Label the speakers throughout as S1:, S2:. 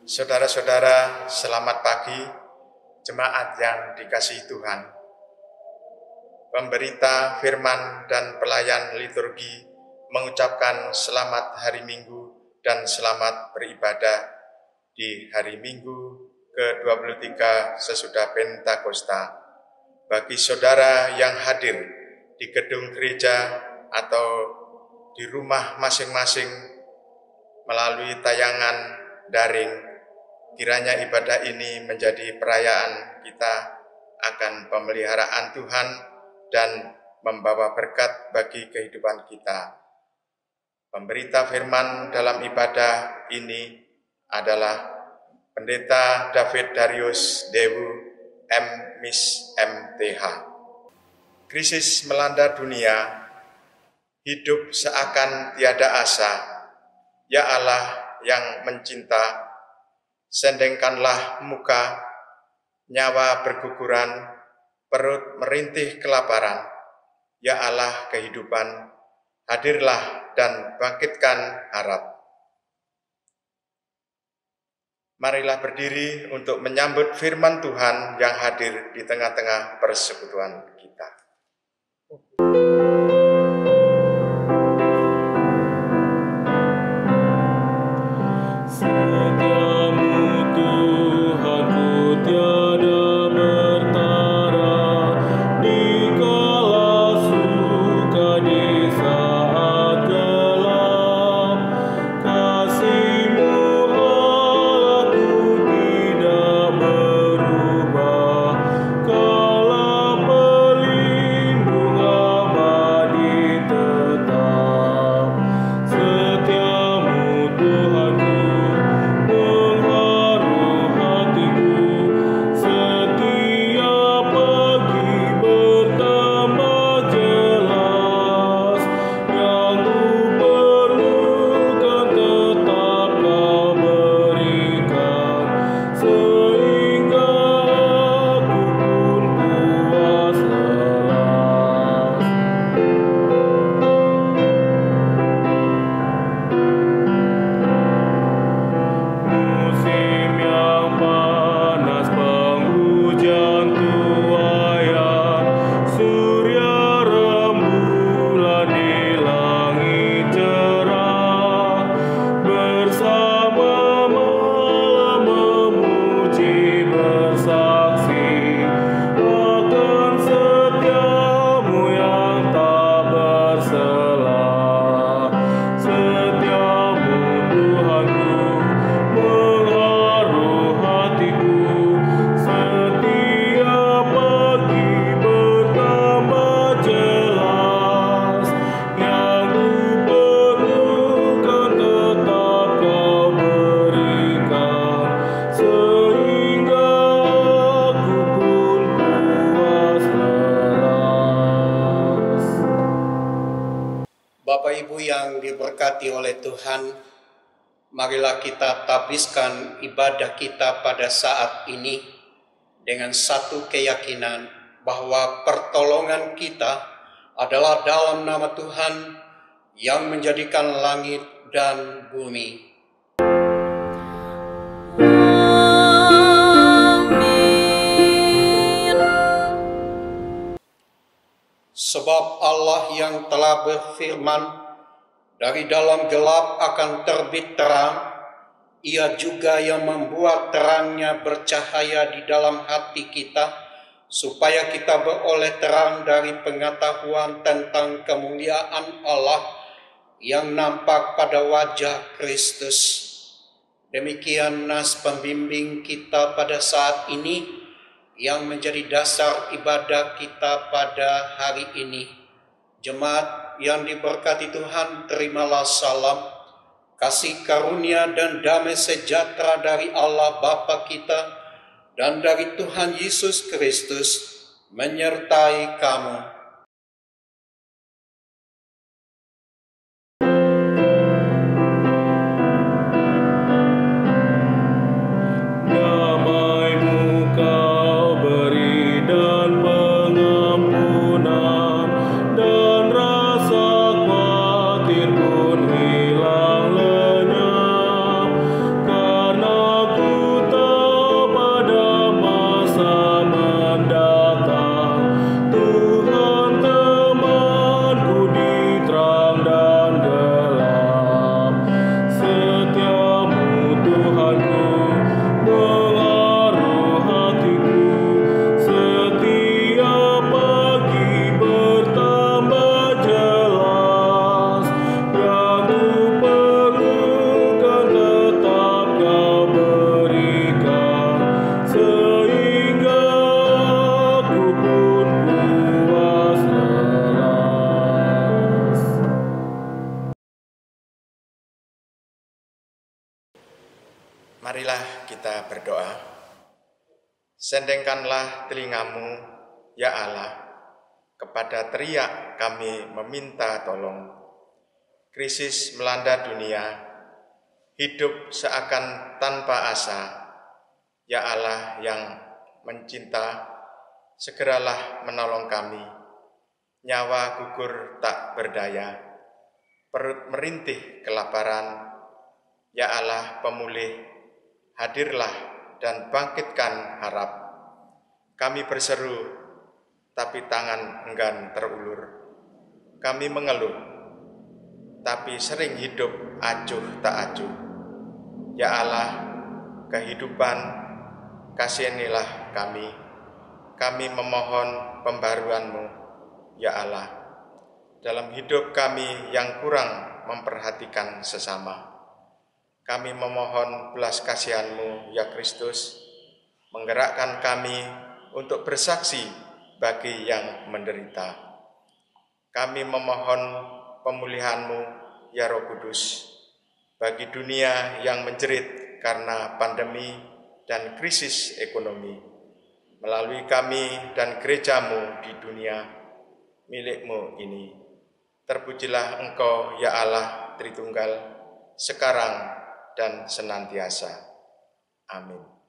S1: Saudara-saudara, selamat pagi, jemaat yang dikasihi Tuhan. Pemberita firman dan pelayan liturgi mengucapkan selamat hari Minggu dan selamat beribadah di hari Minggu ke-23 sesudah Pentakosta. Bagi saudara yang hadir di gedung gereja atau di rumah masing-masing melalui tayangan daring, kiranya ibadah ini menjadi perayaan kita akan pemeliharaan Tuhan dan membawa berkat bagi kehidupan kita. Pemberita firman dalam ibadah ini adalah Pendeta David Darius Dewu M.Mis M.Th. Krisis melanda dunia, hidup seakan tiada asa. Ya Allah yang mencinta, sendengkanlah muka, nyawa berguguran, perut merintih kelaparan. Ya Allah kehidupan, hadirlah dan bangkitkan harap. Marilah berdiri untuk menyambut firman Tuhan yang hadir di tengah-tengah persekutuan kita.
S2: Oleh Tuhan, marilah kita tabiskan ibadah kita pada saat ini dengan satu keyakinan bahwa pertolongan kita adalah dalam nama Tuhan yang menjadikan langit dan bumi. Amin. Sebab Allah yang telah berfirman, dari dalam gelap akan terbit terang, Ia juga yang membuat terangnya bercahaya di dalam hati kita, supaya kita beroleh terang dari pengetahuan tentang kemuliaan Allah yang nampak pada wajah Kristus. Demikian nas pembimbing kita pada saat ini, yang menjadi dasar ibadah kita pada hari ini. Jemaat yang diberkati Tuhan, terimalah salam, kasih karunia dan damai sejahtera dari Allah Bapa kita dan dari Tuhan Yesus Kristus menyertai kamu.
S3: Pun hilang lenyap karena ku
S1: Sendengkanlah telingamu, ya Allah, kepada teriak kami meminta tolong. Krisis melanda dunia, hidup seakan tanpa asa. Ya Allah yang mencinta, segeralah menolong kami. Nyawa gugur tak berdaya, perut merintih kelaparan. Ya Allah pemulih, hadirlah dan bangkitkan harap. Kami berseru, tapi tangan enggan terulur. Kami mengeluh, tapi sering hidup acuh tak acuh. Ya Allah, kehidupan, kasihanilah kami. Kami memohon pembaruan-Mu, ya Allah, dalam hidup kami yang kurang memperhatikan sesama. Kami memohon belas kasihan-Mu, ya Kristus, menggerakkan kami untuk bersaksi bagi yang menderita. Kami memohon pemulihan-Mu, ya Roh Kudus, bagi dunia yang menjerit karena pandemi dan krisis ekonomi. Melalui kami dan gereja-Mu di dunia milik-Mu ini, terpujilah Engkau, ya Allah Tritunggal, sekarang dan senantiasa. Amin.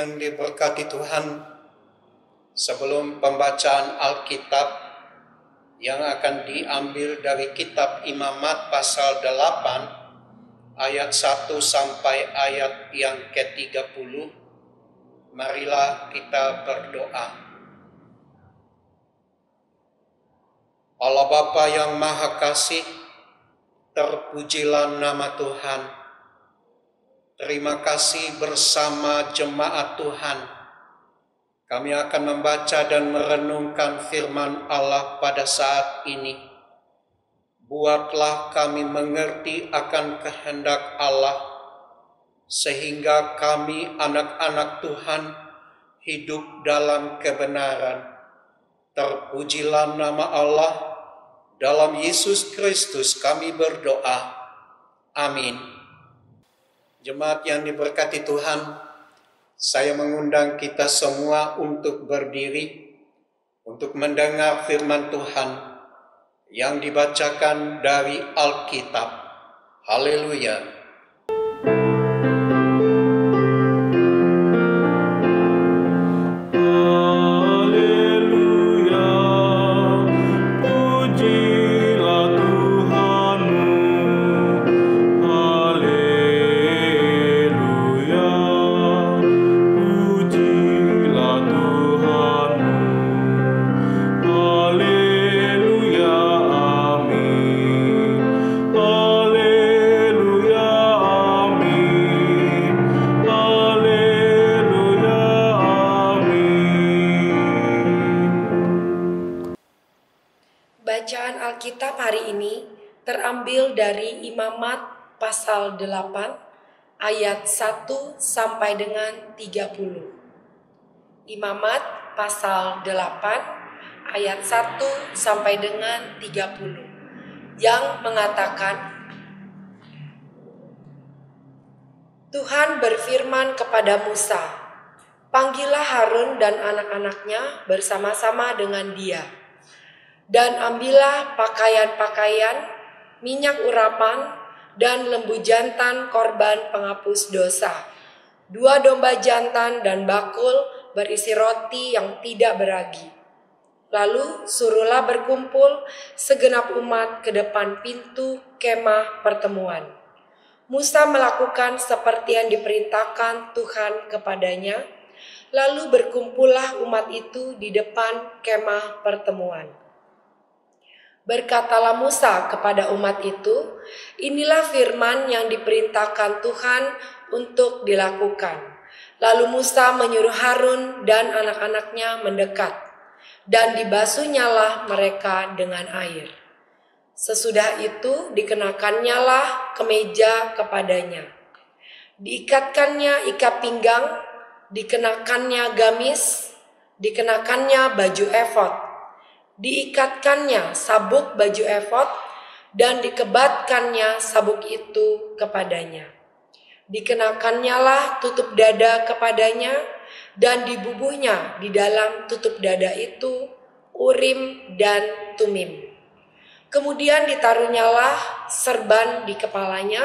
S2: yang diberkati Tuhan, sebelum pembacaan Alkitab yang akan diambil dari kitab Imamat pasal 8 ayat 1 sampai ayat yang ke-30, marilah kita berdoa. Allah Bapa yang Maha Kasih, terpujilah nama Tuhan. Terima kasih bersama jemaat Tuhan. Kami akan membaca dan merenungkan firman Allah pada saat ini. Buatlah kami mengerti akan kehendak Allah, sehingga kami anak-anak Tuhan hidup dalam kebenaran. Terpujilah nama Allah. Dalam Yesus Kristus kami berdoa. Amin. Jemaat yang diberkati Tuhan, saya mengundang kita semua untuk berdiri, untuk mendengar firman Tuhan yang dibacakan dari Alkitab. Haleluya.
S3: Bacaan Alkitab hari ini terambil dari Imamat pasal 8 ayat 1 sampai dengan 30. Imamat pasal 8 ayat 1 sampai dengan 30 yang mengatakan, Tuhan berfirman kepada Musa, "Panggillah Harun dan anak-anaknya bersama-sama dengan dia. Dan ambillah pakaian-pakaian, minyak urapan, dan lembu jantan korban penghapus dosa, 2 domba jantan dan bakul berisi roti yang tidak beragi. Lalu suruhlah berkumpul segenap umat ke depan pintu kemah pertemuan." Musa melakukan seperti yang diperintahkan Tuhan kepadanya, lalu berkumpullah umat itu di depan kemah pertemuan. Berkatalah Musa kepada umat itu, "Inilah firman yang diperintahkan Tuhan untuk dilakukan." Lalu Musa menyuruh Harun dan anak-anaknya mendekat, dan dibasuhnyalah mereka dengan air. Sesudah itu dikenakannya lah kemeja kepadanya. Diikatkannya ikat pinggang, dikenakannya gamis, dikenakannya baju efod, diikatkannya sabuk baju efod, dan dikebatkannya sabuk itu kepadanya. Dikenakannya lah tutup dada kepadanya, dan dibubuhnya di dalam tutup dada itu Urim dan Tumim. Kemudian ditaruhnyalah serban di kepalanya,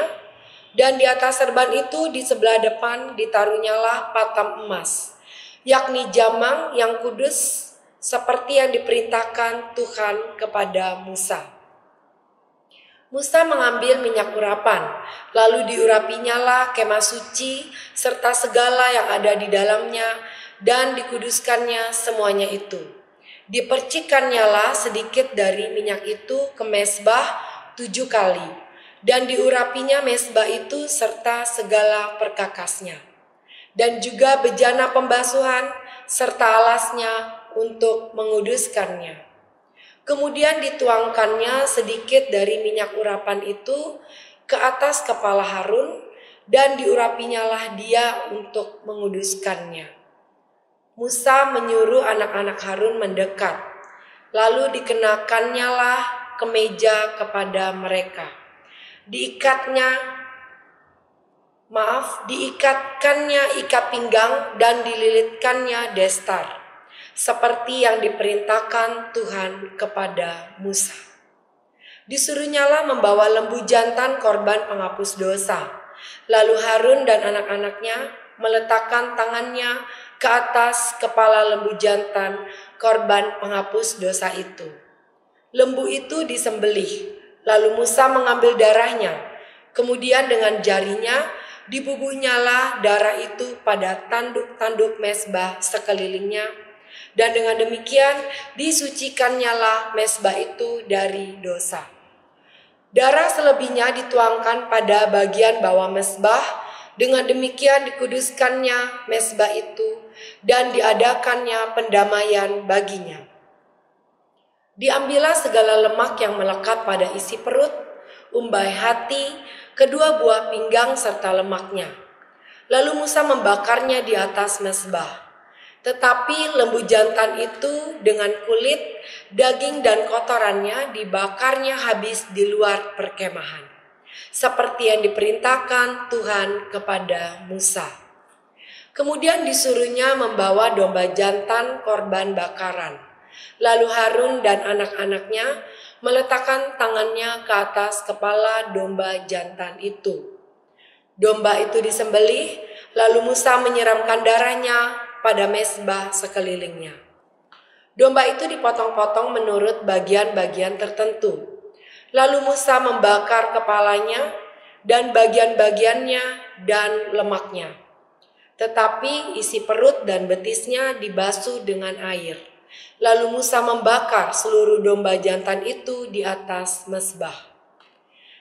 S3: dan di atas serban itu di sebelah depan ditaruhnyalah patam emas, yakni jamang yang kudus, seperti yang diperintahkan Tuhan kepada Musa. Musa mengambil minyak urapan, lalu diurapinyalah kemah suci serta segala yang ada di dalamnya, dan dikuduskannya semuanya itu. Dipercikkannyalah sedikit dari minyak itu ke mezbah 7 kali, dan diurapinya mezbah itu serta segala perkakasnya, dan juga bejana pembasuhan serta alasnya untuk menguduskannya. Kemudian dituangkannya sedikit dari minyak urapan itu ke atas kepala Harun, dan diurapinyalah dia untuk menguduskannya. Musa menyuruh anak-anak Harun mendekat, lalu dikenakannya kemeja kepada mereka. Diikatkannya ikat pinggang dan dililitkannya destar, seperti yang diperintahkan Tuhan kepada Musa. Disuruhnyalah membawa lembu jantan korban penghapus dosa. Lalu Harun dan anak-anaknya meletakkan tangannya ke atas kepala lembu jantan korban penghapus dosa itu. Lembu itu disembelih, lalu Musa mengambil darahnya. Kemudian dengan jarinya dibubuhnyalah darah itu pada tanduk-tanduk mezbah sekelilingnya, dan dengan demikian disucikannyalah mezbah itu dari dosa. Darah selebihnya dituangkan pada bagian bawah mezbah, dengan demikian dikuduskannya mezbah itu dan diadakannya pendamaian baginya. Diambillah segala lemak yang melekat pada isi perut, umbai hati, kedua buah pinggang serta lemaknya. Lalu Musa membakarnya di atas mezbah. Tetapi lembu jantan itu dengan kulit, daging dan kotorannya dibakarnya habis di luar perkemahan. seperti yang diperintahkan Tuhan kepada Musa. Kemudian disuruhnya membawa domba jantan korban bakaran. Lalu Harun dan anak-anaknya meletakkan tangannya ke atas kepala domba jantan itu. Domba itu disembelih, lalu Musa menyiramkan darahnya pada mezbah sekelilingnya. Domba itu dipotong-potong menurut bagian-bagian tertentu. Lalu Musa membakar kepalanya dan bagian-bagiannya dan lemaknya. Tetapi isi perut dan betisnya dibasuh dengan air. Lalu Musa membakar seluruh domba jantan itu di atas mezbah.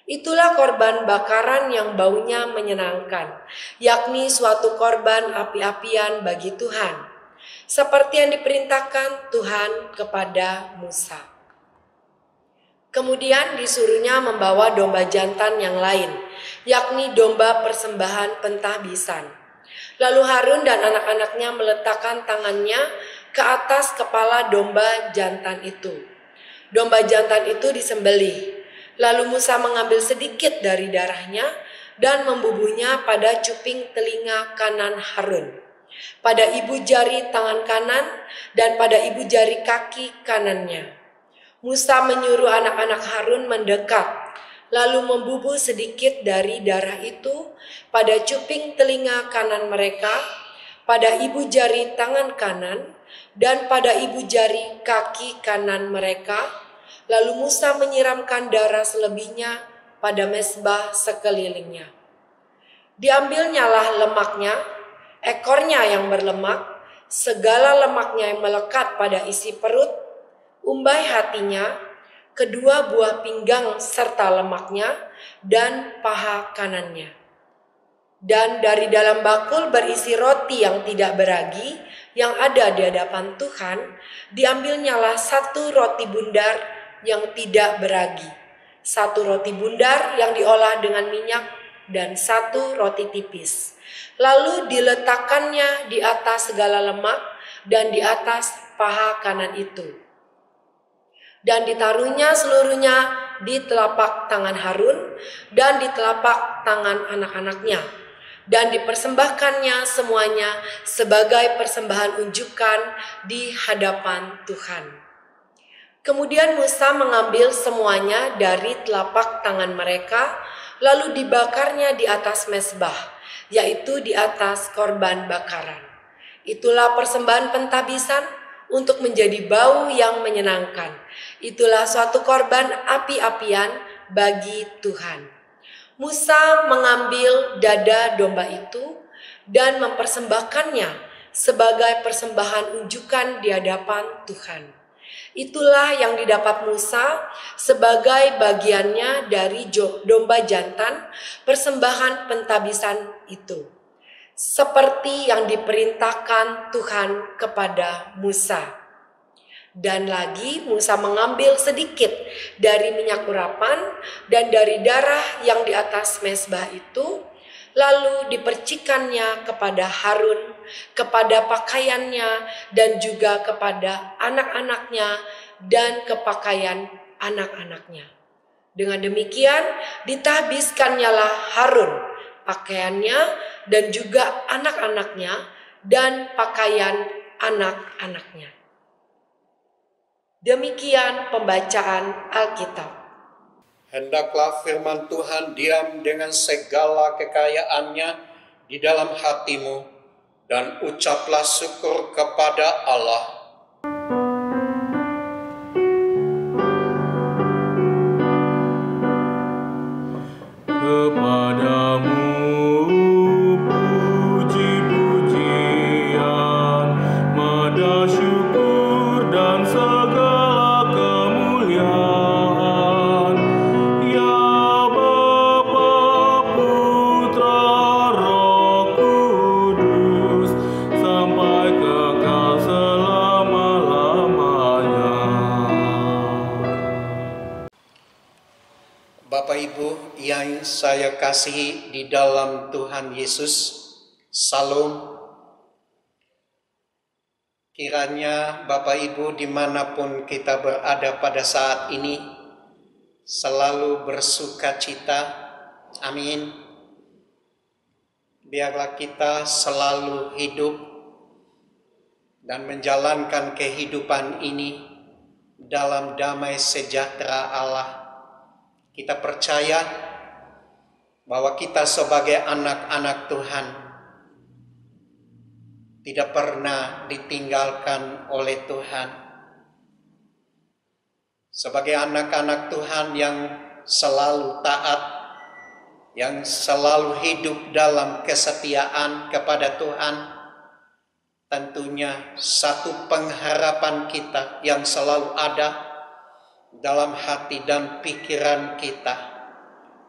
S3: Itulah korban bakaran yang baunya menyenangkan, yakni suatu korban api-apian bagi Tuhan, seperti yang diperintahkan Tuhan kepada Musa. Kemudian disuruhnya membawa domba jantan yang lain, yakni domba persembahan pentahbisan. Lalu Harun dan anak-anaknya meletakkan tangannya ke atas kepala domba jantan itu. Domba jantan itu disembelih. Lalu Musa mengambil sedikit dari darahnya dan membubuhnya pada cuping telinga kanan Harun, pada ibu jari tangan kanan, dan pada ibu jari kaki kanannya. Musa menyuruh anak-anak Harun mendekat, lalu membubuh sedikit dari darah itu pada cuping telinga kanan mereka, pada ibu jari tangan kanan, dan pada ibu jari kaki kanan mereka. Lalu Musa menyiramkan darah selebihnya pada mezbah sekelilingnya. Diambilnyalah lemaknya, ekornya yang berlemak, segala lemaknya yang melekat pada isi perut, umbai hatinya, kedua buah pinggang serta lemaknya, dan paha kanannya. Dan dari dalam bakul berisi roti yang tidak beragi yang ada di hadapan Tuhan, diambilnyalah satu roti bundar yang tidak beragi, satu roti bundar yang diolah dengan minyak, dan satu roti tipis. Lalu diletakkannya di atas segala lemak dan di atas paha kanan itu. Dan ditaruhnya seluruhnya di telapak tangan Harun dan di telapak tangan anak-anaknya. Dan dipersembahkannya semuanya sebagai persembahan unjukan di hadapan Tuhan. Kemudian Musa mengambil semuanya dari telapak tangan mereka, lalu dibakarnya di atas mezbah, yaitu di atas korban bakaran. Itulah persembahan pentahbisan untuk menjadi bau yang menyenangkan. Itulah suatu korban api-apian bagi Tuhan. Musa mengambil dada domba itu dan mempersembahkannya sebagai persembahan unjukan di hadapan Tuhan. Itulah yang didapat Musa sebagai bagiannya dari domba jantan persembahan pentahbisan itu, seperti yang diperintahkan Tuhan kepada Musa. Dan lagi Musa mengambil sedikit dari minyak urapan dan dari darah yang di atas mezbah itu, lalu dipercikannya kepada Harun, kepada pakaiannya, dan juga kepada anak-anaknya dan kepakaian anak-anaknya. Dengan demikian ditahbiskannya Harun pakaiannya dan juga anak-anaknya dan pakaian anak-anaknya. Demikian pembacaan Alkitab.
S2: Hendaklah firman Tuhan diam dengan segala kekayaannya di dalam hatimu, dan ucaplah syukur kepada Allah.
S4: Kepadamu puji-pujian, mada syukur dan segala kemuliaan, ya Bapa, Putra, Roh Kudus, sampai kekal selama-lamanya.
S2: Bapak Ibu yang saya kasihi di dalam Tuhan Yesus, Salam. Kiranya Bapak Ibu dimanapun kita berada pada saat ini selalu bersuka cita Amin. Biarlah kita selalu hidup dan menjalankan kehidupan ini dalam damai sejahtera Allah. Kita percaya bahwa kita sebagai anak-anak Tuhan tidak pernah ditinggalkan oleh Tuhan. Sebagai anak-anak Tuhan yang selalu taat, yang selalu hidup dalam kesetiaan kepada Tuhan, tentunya satu pengharapan kita yang selalu ada dalam hati dan pikiran kita,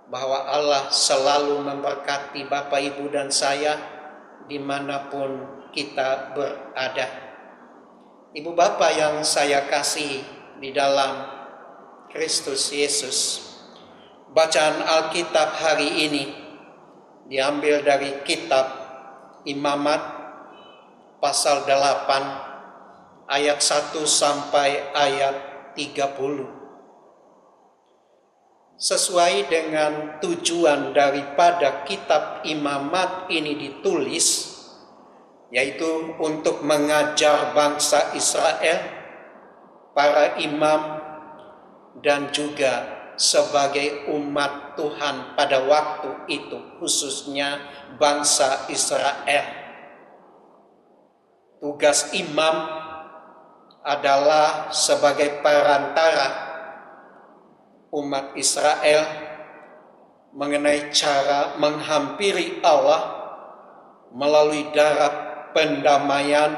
S2: bahwa Allah selalu memberkati Bapak, Ibu, dan saya dimanapun kita berada. Ibu Bapak yang saya kasihi di dalam Kristus Yesus, bacaan Alkitab hari ini diambil dari kitab Imamat pasal 8 ayat 1 sampai ayat 30. Sesuai dengan tujuan daripada kitab Imamat ini ditulis, yaitu untuk mengajar bangsa Israel, para imam, dan juga sebagai umat Tuhan pada waktu itu, khususnya bangsa Israel. Tugas imam adalah sebagai perantara umat Israel mengenai cara menghampiri Allah melalui darat pendamaian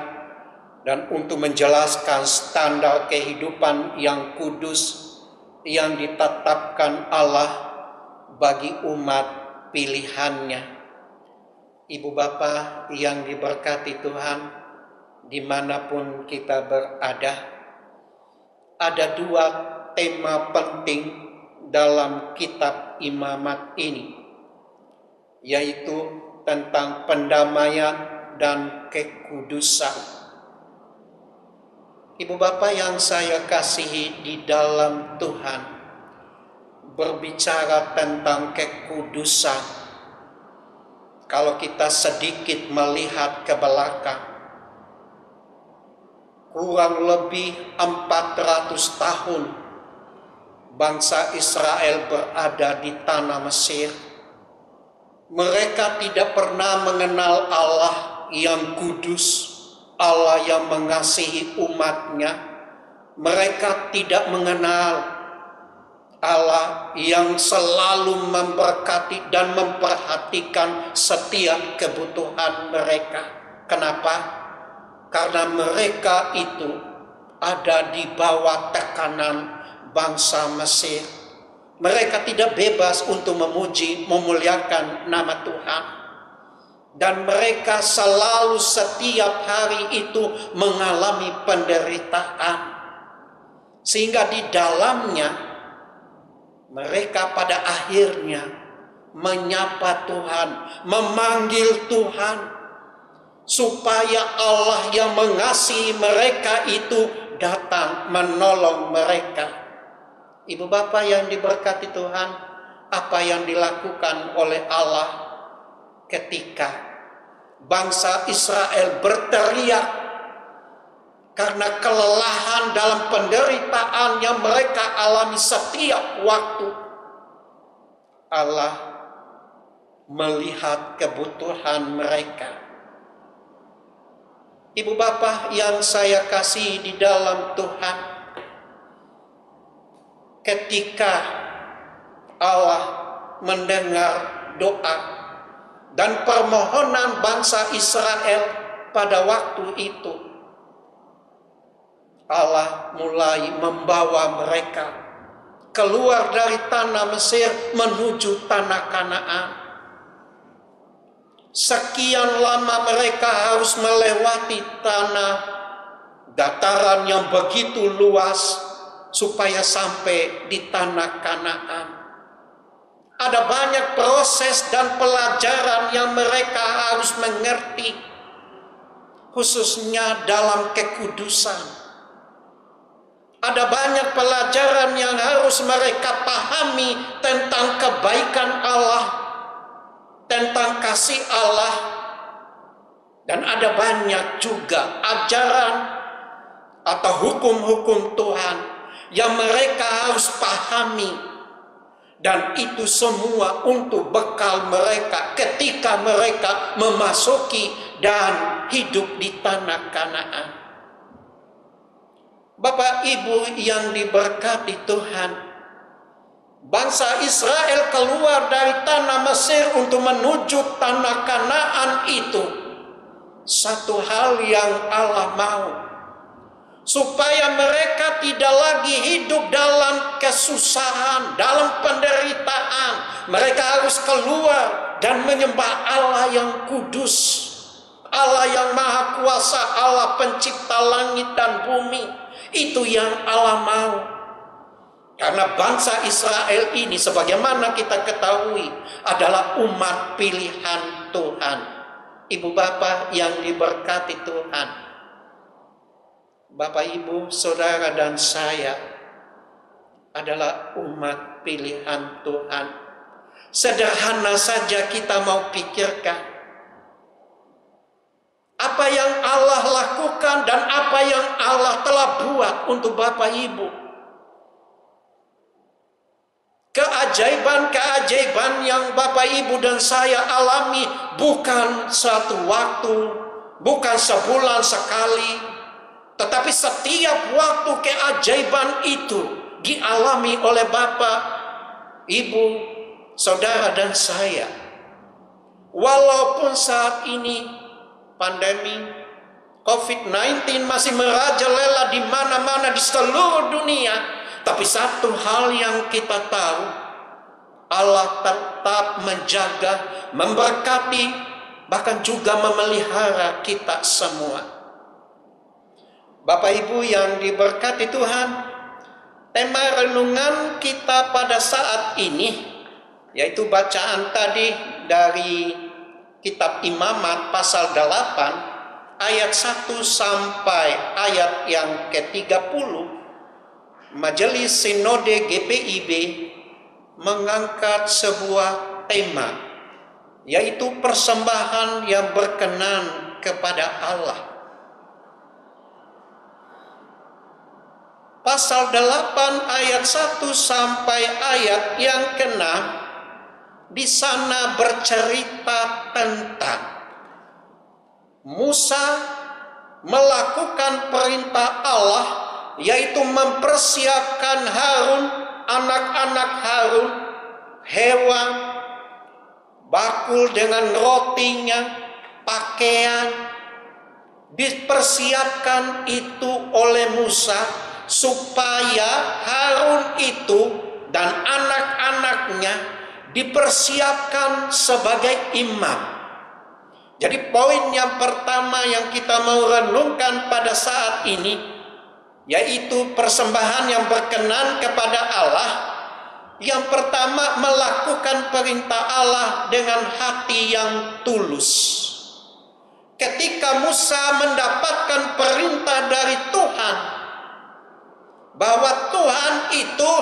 S2: dan untuk menjelaskan standar kehidupan yang kudus yang ditetapkan Allah bagi umat pilihannya. Ibu Bapa yang diberkati Tuhan, dimanapun kita berada, ada dua tema penting dalam kitab Imamat ini, yaitu tentang pendamaian dan kekudusan. Ibu Bapak yang saya kasihi di dalam Tuhan, berbicara tentang kekudusan, kalau kita sedikit melihat ke belakang, kurang lebih 400 tahun bangsa Israel berada di tanah Mesir. Mereka tidak pernah mengenal Allah yang kudus, Allah yang mengasihi umatnya. Mereka tidak mengenal Allah yang selalu memberkati dan memperhatikan setiap kebutuhan mereka. Kenapa? Karena mereka itu ada di bawah tekanan bangsa Mesir. Mereka tidak bebas untuk memuji, memuliakan nama Tuhan. Dan mereka selalu setiap hari itu mengalami penderitaan. Sehingga di dalamnya mereka pada akhirnya menyapa Tuhan, memanggil Tuhan, supaya Allah yang mengasihi mereka itu datang menolong mereka. Ibu Bapak yang diberkati Tuhan, apa yang dilakukan oleh Allah ketika bangsa Israel berteriak karena kelelahan dalam penderitaan yang mereka alami setiap waktu. Allah melihat kebutuhan mereka. Ibu Bapak yang saya kasihi di dalam Tuhan, ketika Allah mendengar doa dan permohonan bangsa Israel pada waktu itu, Allah mulai membawa mereka keluar dari tanah Mesir menuju tanah Kanaan. Sekian lama mereka harus melewati tanah dataran yang begitu luas supaya sampai di tanah Kanaan. Ada banyak proses dan pelajaran yang mereka harus mengerti, khususnya dalam kekudusan. Ada banyak pelajaran yang harus mereka pahami tentang kebaikan Allah tentang kasih Allah, dan ada banyak juga ajaran atau hukum-hukum Tuhan yang mereka harus pahami, dan itu semua untuk bekal mereka ketika mereka memasuki dan hidup di tanah Kanaan. Bapak Ibu yang diberkati Tuhan, bangsa Israel keluar dari tanah Mesir untuk menuju tanah Kanaan itu satu hal yang Allah mau, supaya mereka tidak lagi hidup dalam kesusahan, dalam penderitaan. Mereka harus keluar dan menyembah Allah yang kudus, Allah yang maha kuasa, Allah pencipta langit dan bumi. Itu yang Allah mau. Karena bangsa Israel ini, sebagaimana kita ketahui, adalah umat pilihan Tuhan. Ibu bapak yang diberkati Tuhan, Bapak Ibu, saudara dan saya adalah umat pilihan Tuhan. Sederhana saja kita mau pikirkan apa yang Allah lakukan dan apa yang Allah telah buat untuk Bapak Ibu. Keajaiban-keajaiban yang Bapak Ibu dan saya alami bukan suatu waktu, bukan sebulan sekali, tetapi setiap waktu keajaiban itu dialami oleh Bapak, Ibu, saudara dan saya. Walaupun saat ini pandemi COVID-19 masih merajalela di mana-mana di seluruh dunia, tapi satu hal yang kita tahu, Allah tetap menjaga, memberkati, bahkan juga memelihara kita semua. Bapak Ibu yang diberkati Tuhan, tema renungan kita pada saat ini yaitu bacaan tadi dari Kitab Imamat pasal 8 ayat 1 sampai ayat yang ke-30. Majelis Sinode GPIB mengangkat sebuah tema, yaitu persembahan yang berkenan kepada Allah. Pasal 8 ayat 1 sampai ayat yang ke-6 di sana bercerita tentang Musa melakukan perintah Allah, yaitu mempersiapkan Harun, anak-anak Harun, hewan, bakul dengan rotinya, pakaian, dipersiapkan itu oleh Musa supaya Harun itu dan anak-anaknya dipersiapkan sebagai imam. Jadi poin yang pertama yang kita mau renungkan pada saat ini, yaitu persembahan yang berkenan kepada Allah. Yang pertama, melakukan perintah Allah dengan hati yang tulus. Ketika Musa mendapatkan perintah dari Tuhan, bahwa Tuhan itu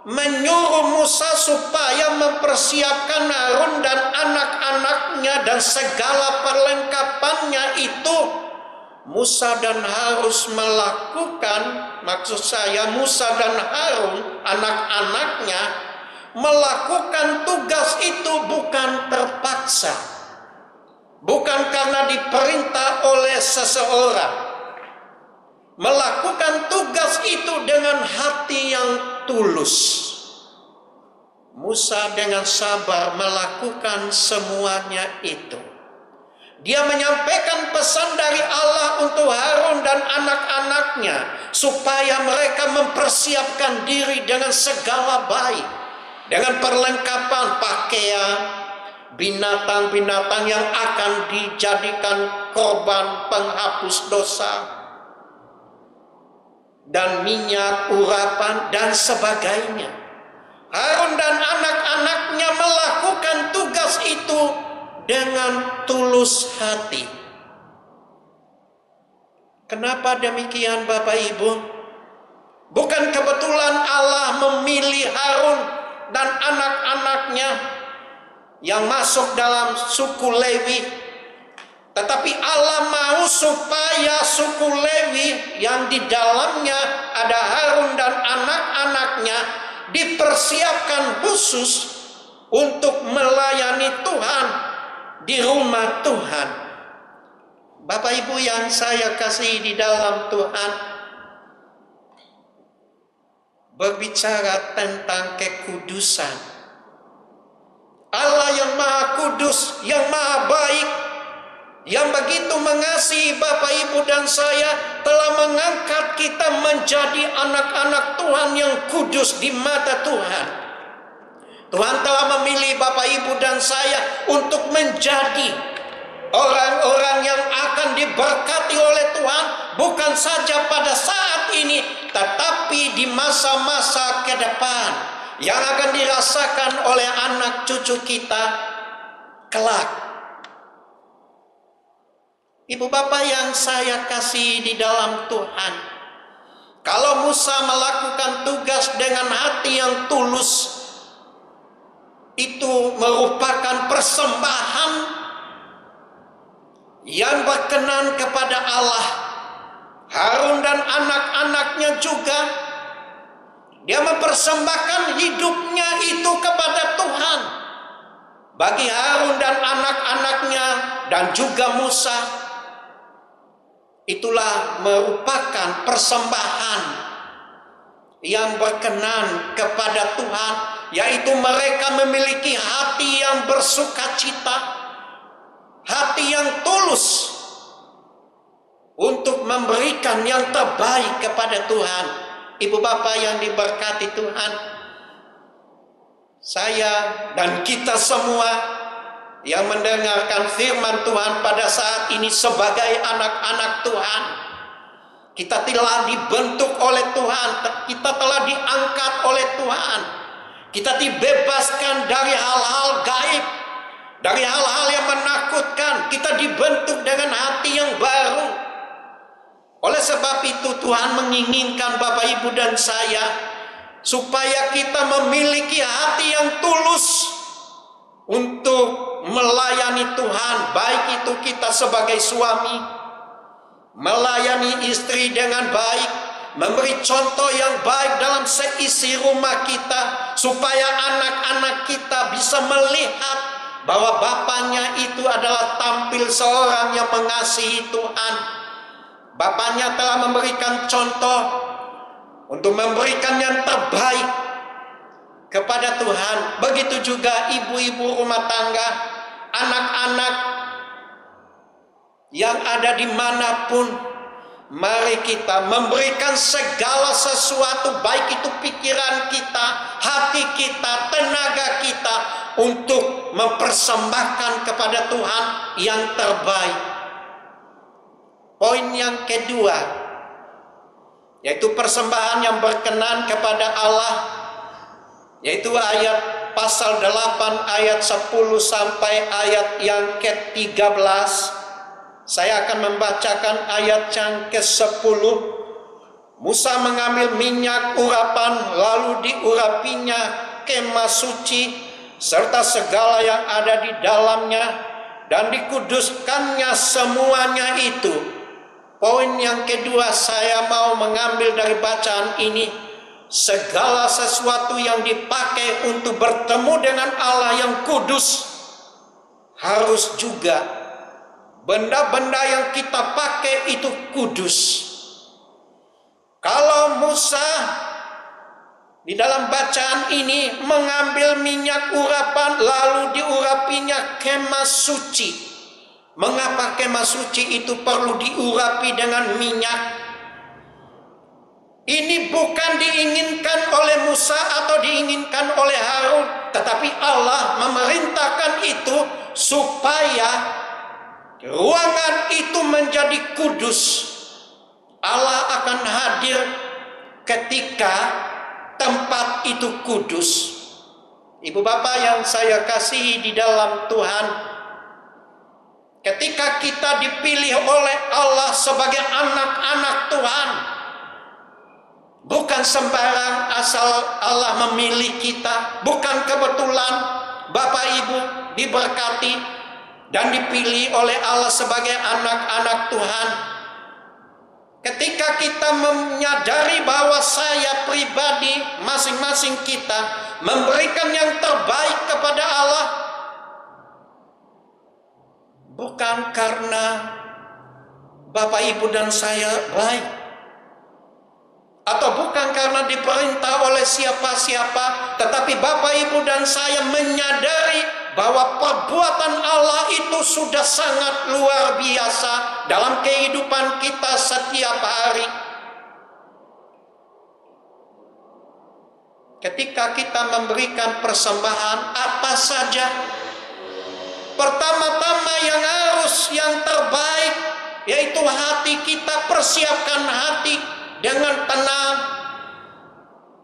S2: menyuruh Musa supaya mempersiapkan Harun dan anak-anaknya dan segala perlengkapannya itu, Musa dan Harus melakukan, maksud saya Musa dan Harun anak-anaknya melakukan tugas itu bukan terpaksa, bukan karena diperintah oleh seseorang, melakukan tugas itu dengan hati yang tulus. Musa dengan sabar melakukan semuanya itu. Dia menyampaikan pesan dari Allah untuk Harun dan anak-anaknya supaya mereka mempersiapkan diri dengan segala baik, dengan perlengkapan pakaian, binatang-binatang yang akan dijadikan korban penghapus dosa, dan minyak urapan dan sebagainya. Harun dan anak-anaknya melakukan tugas itu dengan tulus hati. Kenapa demikian Bapak Ibu? Bukan kebetulan Allah memilih Harun dan anak-anaknya yang masuk dalam suku Lewi, tetapi Allah mau supaya suku Lewi yang di dalamnya ada Harun dan anak-anaknya dipersiapkan khusus untuk melayani Tuhan di rumah Tuhan. Bapak Ibu yang saya kasihi di dalam Tuhan, berbicara tentang kekudusan, Allah yang Maha Kudus, yang Maha Baik, yang begitu mengasihi Bapak Ibu dan saya, telah mengangkat kita menjadi anak-anak Tuhan yang kudus di mata Tuhan. Tuhan telah memilih Bapak Ibu dan saya untuk menjadi orang-orang yang akan diberkati oleh Tuhan, bukan saja pada saat ini, tetapi di masa-masa ke depan yang akan dirasakan oleh anak cucu kita kelak. Ibu bapak yang saya kasih di dalam Tuhan, kalau Musa melakukan tugas dengan hati yang tulus, itu merupakan persembahan yang berkenan kepada Allah. Harun dan anak-anaknya juga, dia mempersembahkan hidupnya itu kepada Tuhan. Bagi Harun dan anak-anaknya dan juga Musa, itulah merupakan persembahan yang berkenan kepada Tuhan, yaitu mereka memiliki hati yang bersukacita, hati yang tulus untuk memberikan yang terbaik kepada Tuhan. Ibu bapak yang diberkati Tuhan, saya dan kita semua yang mendengarkan firman Tuhan pada saat ini sebagai anak-anak Tuhan, kita telah dibentuk oleh Tuhan, kita telah diangkat oleh Tuhan, kita dibebaskan dari hal-hal gaib, dari hal-hal yang menakutkan. Kita dibentuk dengan hati yang baru. Oleh sebab itu Tuhan menginginkan Bapak Ibu dan saya supaya kita memiliki hati yang tulus untuk melayani Tuhan, baik itu kita sebagai suami melayani istri dengan baik, memberi contoh yang baik dalam seisi rumah kita, supaya anak-anak kita bisa melihat bahwa bapaknya itu adalah tampil seorang yang mengasihi Tuhan. Bapaknya telah memberikan contoh untuk memberikan yang terbaik kepada Tuhan. Begitu juga ibu-ibu rumah tangga, anak-anak yang ada dimanapun, mari kita memberikan segala sesuatu, baik itu pikiran kita, hati kita, tenaga kita, untuk mempersembahkan kepada Tuhan yang terbaik. Poin yang kedua, yaitu persembahan yang berkenan kepada Allah, yaitu ayat pasal 8 ayat 10 sampai ayat yang ke-13. Saya akan membacakan ayat yang ke-10. Musa mengambil minyak urapan, lalu diurapinya kemah suci serta segala yang ada di dalamnya, dan dikuduskannya semuanya itu. Poin yang kedua, saya mau mengambil dari bacaan ini, segala sesuatu yang dipakai untuk bertemu dengan Allah yang kudus, harus juga benda-benda yang kita pakai itu kudus. Kalau Musa di dalam bacaan ini mengambil minyak urapan lalu diurapinya kemah suci. Mengapa kemah suci itu perlu diurapi dengan minyak? Ini bukan diinginkan oleh Musa atau diinginkan oleh Harun, tetapi Allah memerintahkan itu supaya ruangan itu menjadi kudus. Allah akan hadir ketika tempat itu kudus. Ibu bapak yang saya kasihi di dalam Tuhan, ketika kita dipilih oleh Allah sebagai anak-anak Tuhan, bukan sembarang asal Allah memilih kita, bukan kebetulan Bapak Ibu diberkati dan dipilih oleh Allah sebagai anak-anak Tuhan. Ketika kita menyadari bahwa saya pribadi, masing-masing kita memberikan yang terbaik kepada Allah, bukan karena Bapak Ibu dan saya baik, atau bukan karena diperintah oleh siapa-siapa, tetapi Bapak Ibu dan saya menyadari bahwa perbuatan Allah itu sudah sangat luar biasa dalam kehidupan kita setiap hari. Ketika kita memberikan persembahan apa saja, pertama-tama yang terbaik yaitu hati kita. Persiapkan hati dengan tenang,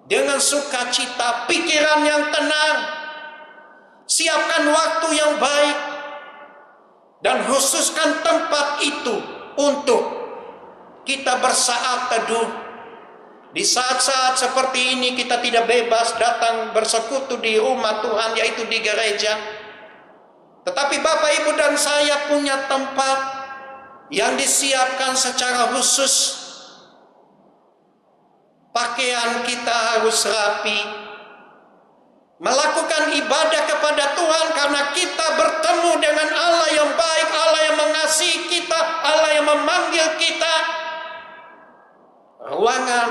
S2: dengan sukacita, pikiran yang tenang. Siapkan waktu yang baik dan khususkan tempat itu untuk kita bersaat teduh. Di saat-saat seperti ini kita tidak bebas datang bersekutu di rumah Tuhan, yaitu di gereja. Tetapi Bapak Ibu dan saya punya tempat yang disiapkan secara khusus. Pakaian kita harus rapi. Melakukan ibadah kepada Tuhan karena kita bertemu dengan Allah yang baik, Allah yang mengasihi kita, Allah yang memanggil kita. Ruangan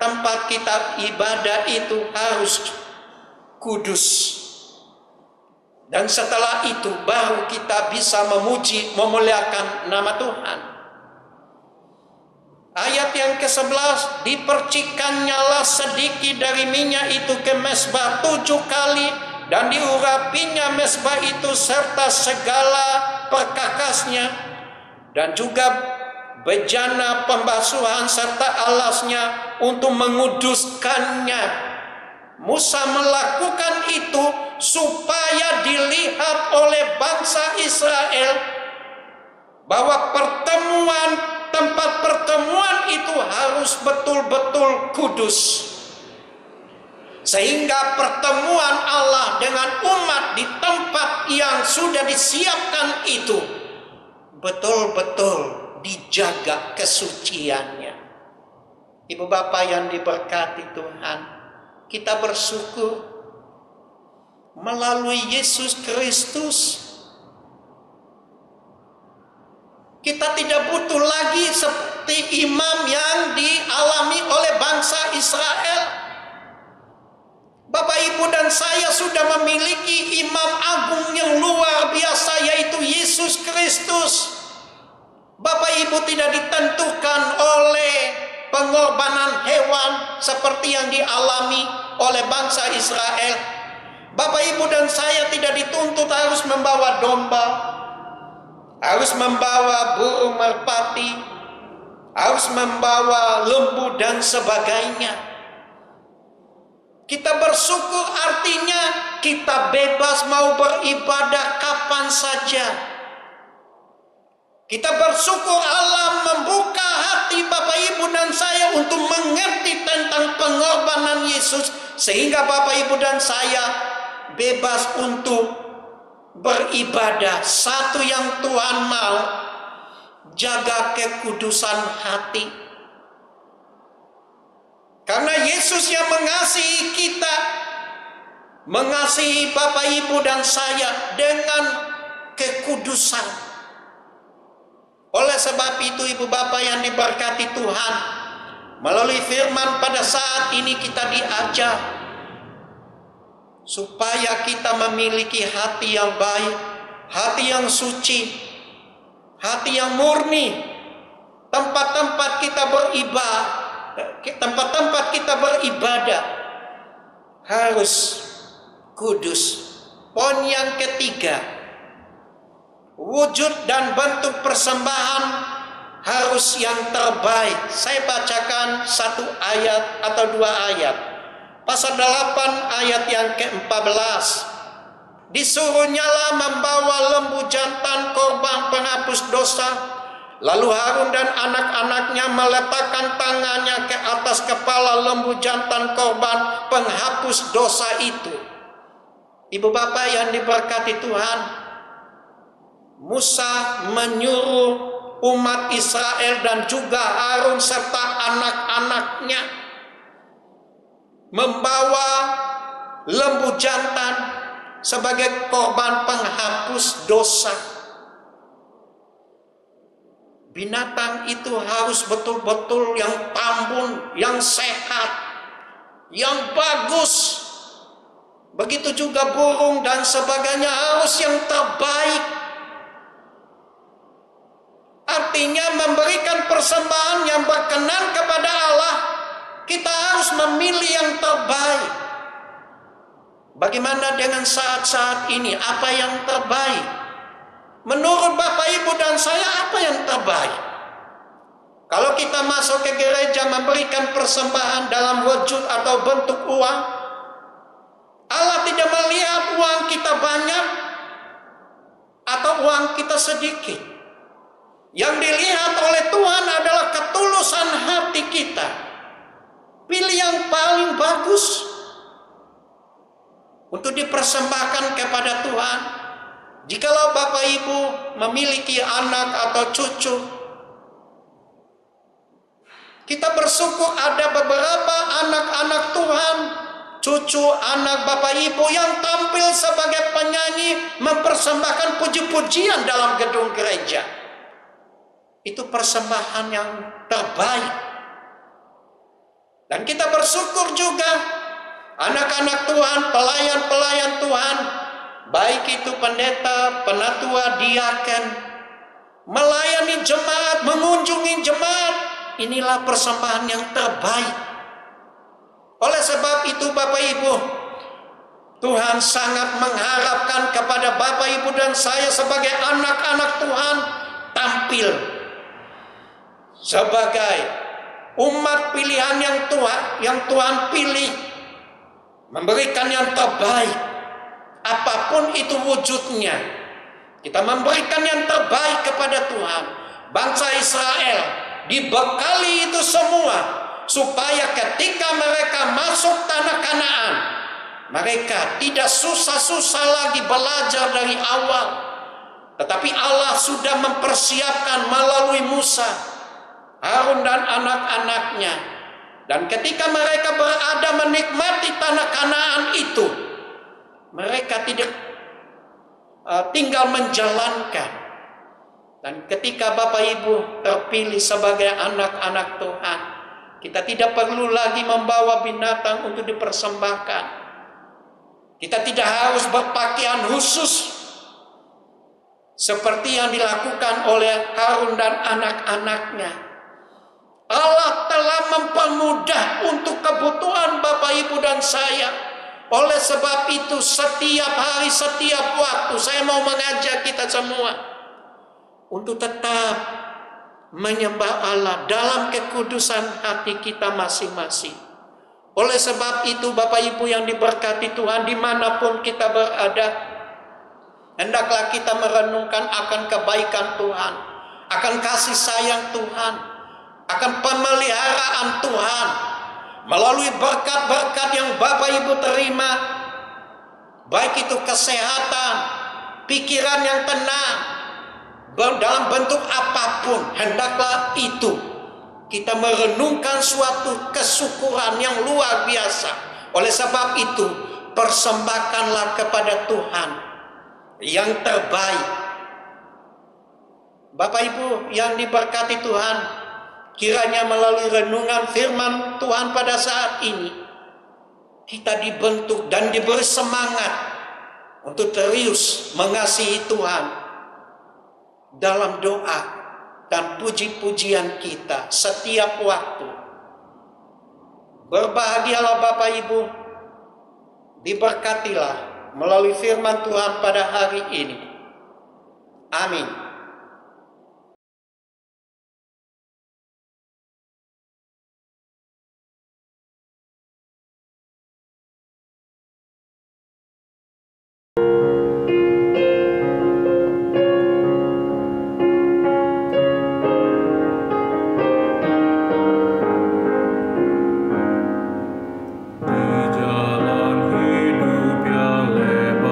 S2: tempat kita ibadah itu harus kudus. Dan setelah itu baru kita bisa memuji, memuliakan nama Tuhan. Ayat yang ke-11, dipercikannyalah sedikit dari minyak itu ke mezbah 7 kali, dan diurapinya mezbah itu serta segala perkakasnya, dan juga bejana pembasuhan serta alasnya untuk menguduskannya. Musa melakukan itu supaya dilihat oleh bangsa Israel bahwa tempat pertemuan itu harus betul-betul kudus, sehingga pertemuan Allah dengan umat di tempat yang sudah disiapkan itu betul-betul dijaga kesuciannya. Ibu bapak yang diberkati Tuhan, kita bersyukur melalui Yesus Kristus kita tidak butuh lagi seperti imam yang dialami oleh bangsa Israel. Bapak Ibu dan saya sudah memiliki imam agung yang luar biasa, yaitu Yesus Kristus. Bapak Ibu tidak ditentukan oleh pengorbanan hewan seperti yang dialami oleh bangsa Israel. Bapak Ibu dan saya tidak dituntut harus membawa domba, harus membawa burung merpati, harus membawa lembu dan sebagainya. Kita bersyukur artinya kita bebas mau beribadah kapan saja. Kita bersyukur Allah membuka hati Bapak Ibu dan saya untuk mengerti tentang pengorbanan Yesus, sehingga Bapak Ibu dan saya bebas untuk beribadah. Satu yang Tuhan mau, jaga kekudusan hati. Karena Yesus yang mengasihi kita, mengasihi Bapak Ibu dan saya dengan kekudusan. Oleh sebab itu ibu bapak yang diberkati Tuhan, melalui firman pada saat ini kita diajar supaya kita memiliki hati yang baik, hati yang suci, hati yang murni. Tempat-tempat kita beribadah harus kudus. Poin yang ketiga, wujud dan bentuk persembahan harus yang terbaik. Saya bacakan satu ayat atau dua ayat. Pasal 8 ayat yang ke-14. Disuruhnyalah membawa lembu jantan korban penghapus dosa. Lalu Harun dan anak-anaknya meletakkan tangannya ke atas kepala lembu jantan korban penghapus dosa itu. Ibu bapak yang diberkati Tuhan, Musa menyuruh umat Israel dan juga Harun serta anak-anaknya membawa lembu jantan sebagai korban penghapus dosa. Binatang itu harus betul-betul yang tambun, yang sehat, yang bagus. Begitu juga burung dan sebagainya harus yang terbaik. Artinya memberikan persembahan yang berkenan kepada Allah, kita harus memilih yang terbaik. Bagaimana dengan saat-saat ini? Apa yang terbaik? Menurut Bapak Ibu dan saya, apa yang terbaik? Kalau kita masuk ke gereja memberikan persembahan dalam wujud atau bentuk uang, Allah tidak melihat uang kita banyak atau uang kita sedikit. Yang dilihat oleh Tuhan adalah ketulusan hati kita. Pilih yang paling bagus untuk dipersembahkan kepada Tuhan. Jikalau Bapak Ibu memiliki anak atau cucu, kita bersyukur ada beberapa anak-anak Tuhan, cucu anak Bapak Ibu yang tampil sebagai penyanyi mempersembahkan puji-pujian dalam gedung gereja. Itu persembahan yang terbaik. Dan kita bersyukur juga anak-anak Tuhan, pelayan-pelayan Tuhan, baik itu pendeta, penatua, diaken, melayani jemaat, mengunjungi jemaat. Inilah persembahan yang terbaik. Oleh sebab itu Bapak Ibu, Tuhan sangat mengharapkan kepada Bapak Ibu dan saya sebagai anak-anak Tuhan tampil sebagai umat pilihan yang Tuhan pilih, memberikan yang terbaik. Apapun itu wujudnya, kita memberikan yang terbaik kepada Tuhan. Bangsa Israel dibekali itu semua supaya ketika mereka masuk tanah Kanaan, mereka tidak susah-susah lagi belajar dari awal. Tetapi Allah sudah mempersiapkan melalui Musa, Harun dan anak-anaknya. Dan ketika mereka berada menikmati tanah Kanaan itu, mereka tidak tinggal menjalankan. Dan ketika Bapak Ibu terpilih sebagai anak-anak Tuhan, kita tidak perlu lagi membawa binatang untuk dipersembahkan. Kita tidak harus berpakaian khusus seperti yang dilakukan oleh Harun dan anak-anaknya. Allah telah mempermudah untuk kebutuhan Bapak Ibu dan saya. Oleh sebab itu setiap hari, setiap waktu saya mau mengajak kita semua untuk tetap menyembah Allah dalam kekudusan hati kita masing-masing. Oleh sebab itu Bapak Ibu yang diberkati Tuhan, dimanapun kita berada, hendaklah kita merenungkan akan kebaikan Tuhan, akan kasih sayang Tuhan, akan pemeliharaan Tuhan melalui berkat-berkat yang Bapak Ibu terima, baik itu kesehatan, pikiran yang tenang, dalam bentuk apapun. Hendaklah itu kita merenungkan suatu kesyukuran yang luar biasa. Oleh sebab itu persembahkanlah kepada Tuhan yang terbaik. Bapak Ibu yang diberkati Tuhan, kiranya melalui renungan firman Tuhan pada saat ini, kita dibentuk dan diberi semangat untuk terus mengasihi Tuhan dalam doa dan puji-pujian kita setiap waktu. Berbahagialah Bapak Ibu, diberkatilah melalui firman Tuhan pada hari ini. Amin.
S4: Di jalan hidup yang lebar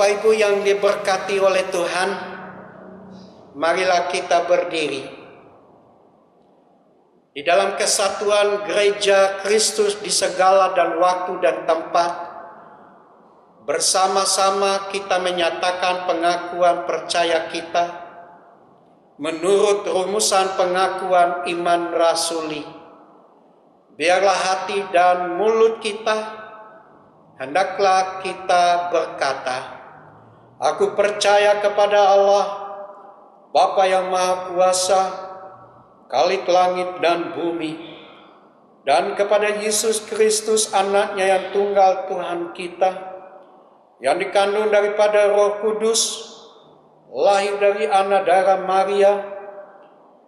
S2: Bapak Ibu yang diberkati oleh Tuhan, marilah kita berdiri di dalam kesatuan gereja Kristus di segala dan waktu dan tempat. Bersama-sama kita menyatakan pengakuan percaya kita menurut rumusan pengakuan iman rasuli. Biarlah hati dan mulut kita, hendaklah kita berkata, aku percaya kepada Allah, Bapa yang Maha Kuasa, Khalik langit dan bumi, dan kepada Yesus Kristus anaknya yang tunggal Tuhan kita, yang dikandung daripada Roh Kudus, lahir dari anak darah Maria,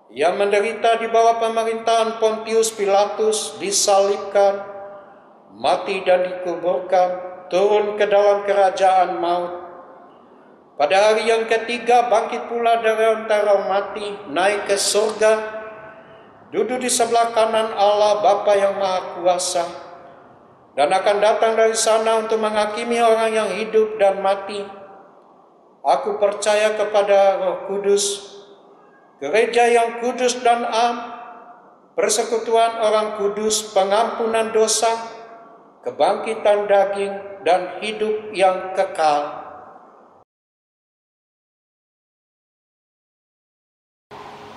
S2: yang menderita di bawah pemerintahan Pontius Pilatus, disalibkan, mati dan dikuburkan, turun ke dalam kerajaan maut. Pada hari yang ketiga bangkit pula dari antara mati, naik ke surga, duduk di sebelah kanan Allah Bapa yang Maha Kuasa, dan akan datang dari sana untuk menghakimi orang yang hidup dan mati. Aku percaya kepada Roh Kudus, gereja yang kudus dan am, persekutuan orang kudus, pengampunan dosa, kebangkitan daging, dan hidup yang kekal.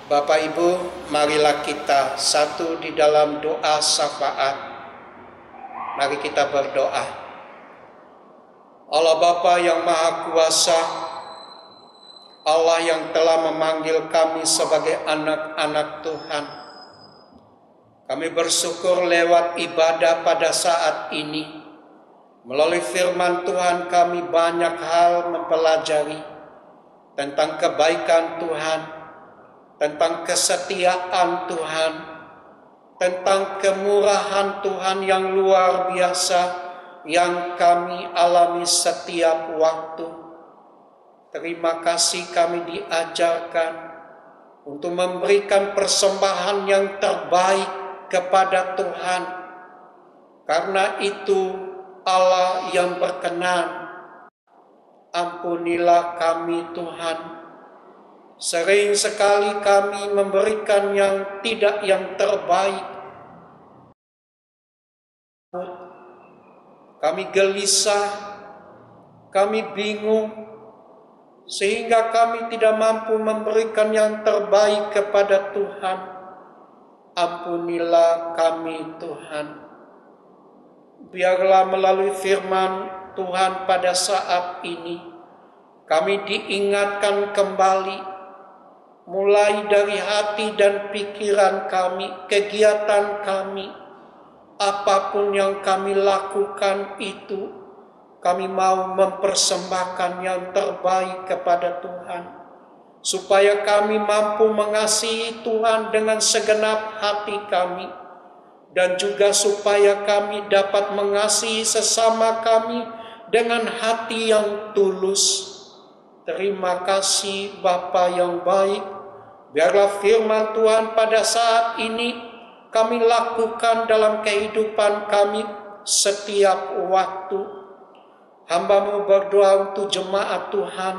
S2: Bapak Ibu, marilah kita satu di dalam doa syafaat. Mari kita berdoa. Allah Bapa yang Maha Kuasa, Allah yang telah memanggil kami sebagai anak-anak Tuhan, kami bersyukur lewat ibadah pada saat ini. Melalui firman Tuhan kami banyak hal mempelajari tentang kebaikan Tuhan, tentang kesetiaan Tuhan, tentang kemurahan Tuhan yang luar biasa yang kami alami setiap waktu. Terima kasih kami diajarkan untuk memberikan persembahan yang terbaik kepada Tuhan. Karena itu Allah yang berkenan. Ampunilah kami Tuhan. Sering sekali kami memberikan yang tidak yang terbaik. Kami gelisah, kami bingung, sehingga kami tidak mampu memberikan yang terbaik kepada Tuhan. Ampunilah kami Tuhan. Biarlah melalui firman Tuhan pada saat ini, kami diingatkan kembali, mulai dari hati dan pikiran kami, kegiatan kami, apapun yang kami lakukan itu, kami mau mempersembahkan yang terbaik kepada Tuhan, supaya kami mampu mengasihi Tuhan dengan segenap hati kami, dan juga supaya kami dapat mengasihi sesama kami dengan hati yang tulus. Terima kasih Bapa yang baik. Biarlah firman Tuhan pada saat ini kami lakukan dalam kehidupan kami setiap waktu. Hamba-Mu berdoa untuk jemaat Tuhan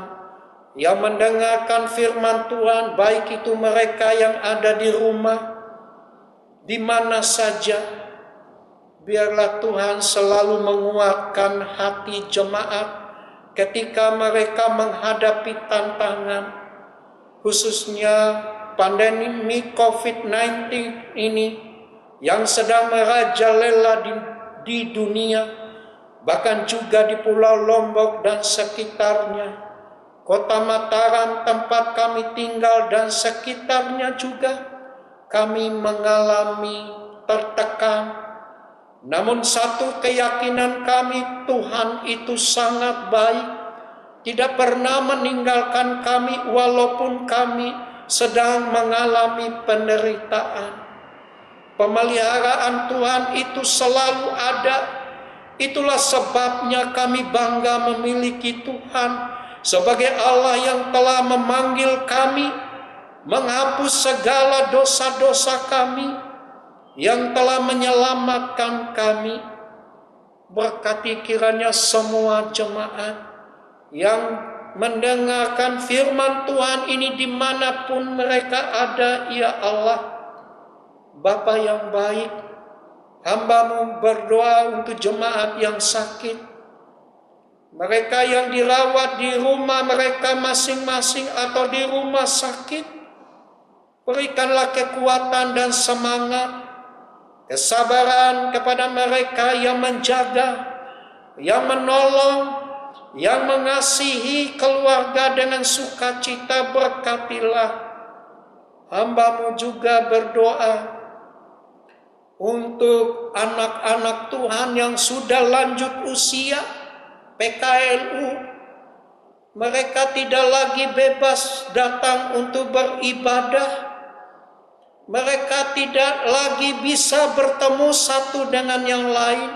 S2: yang mendengarkan firman Tuhan, baik itu mereka yang ada di rumah, di mana saja. Biarlah Tuhan selalu menguatkan hati jemaat ketika mereka menghadapi tantangan, khususnya pandemi COVID-19 ini yang sedang merajalela di dunia, bahkan juga di Pulau Lombok dan sekitarnya, Kota Mataram tempat kami tinggal dan sekitarnya juga kami mengalami tertekan. Namun satu keyakinan kami, Tuhan itu sangat baik, tidak pernah meninggalkan kami walaupun kami sedang mengalami penderitaan. Pemeliharaan Tuhan itu selalu ada. Itulah sebabnya kami bangga memiliki Tuhan sebagai Allah yang telah memanggil kami, menghapus segala dosa-dosa kami, yang telah menyelamatkan kami. Berkati kiranya semua jemaat yang mendengarkan firman Tuhan ini dimanapun mereka ada. Ya Allah, Bapa yang baik, hamba-Mu berdoa untuk jemaat yang sakit, mereka yang dirawat di rumah mereka masing-masing atau di rumah sakit. Berikanlah kekuatan dan semangat, kesabaran kepada mereka yang menjaga, yang menolong, yang mengasihi keluarga dengan sukacita. Berkatilah. Hamba-Mu juga berdoa untuk anak-anak Tuhan yang sudah lanjut usia, PKLU. Mereka tidak lagi bebas datang untuk beribadah. Mereka tidak lagi bisa bertemu satu dengan yang lain.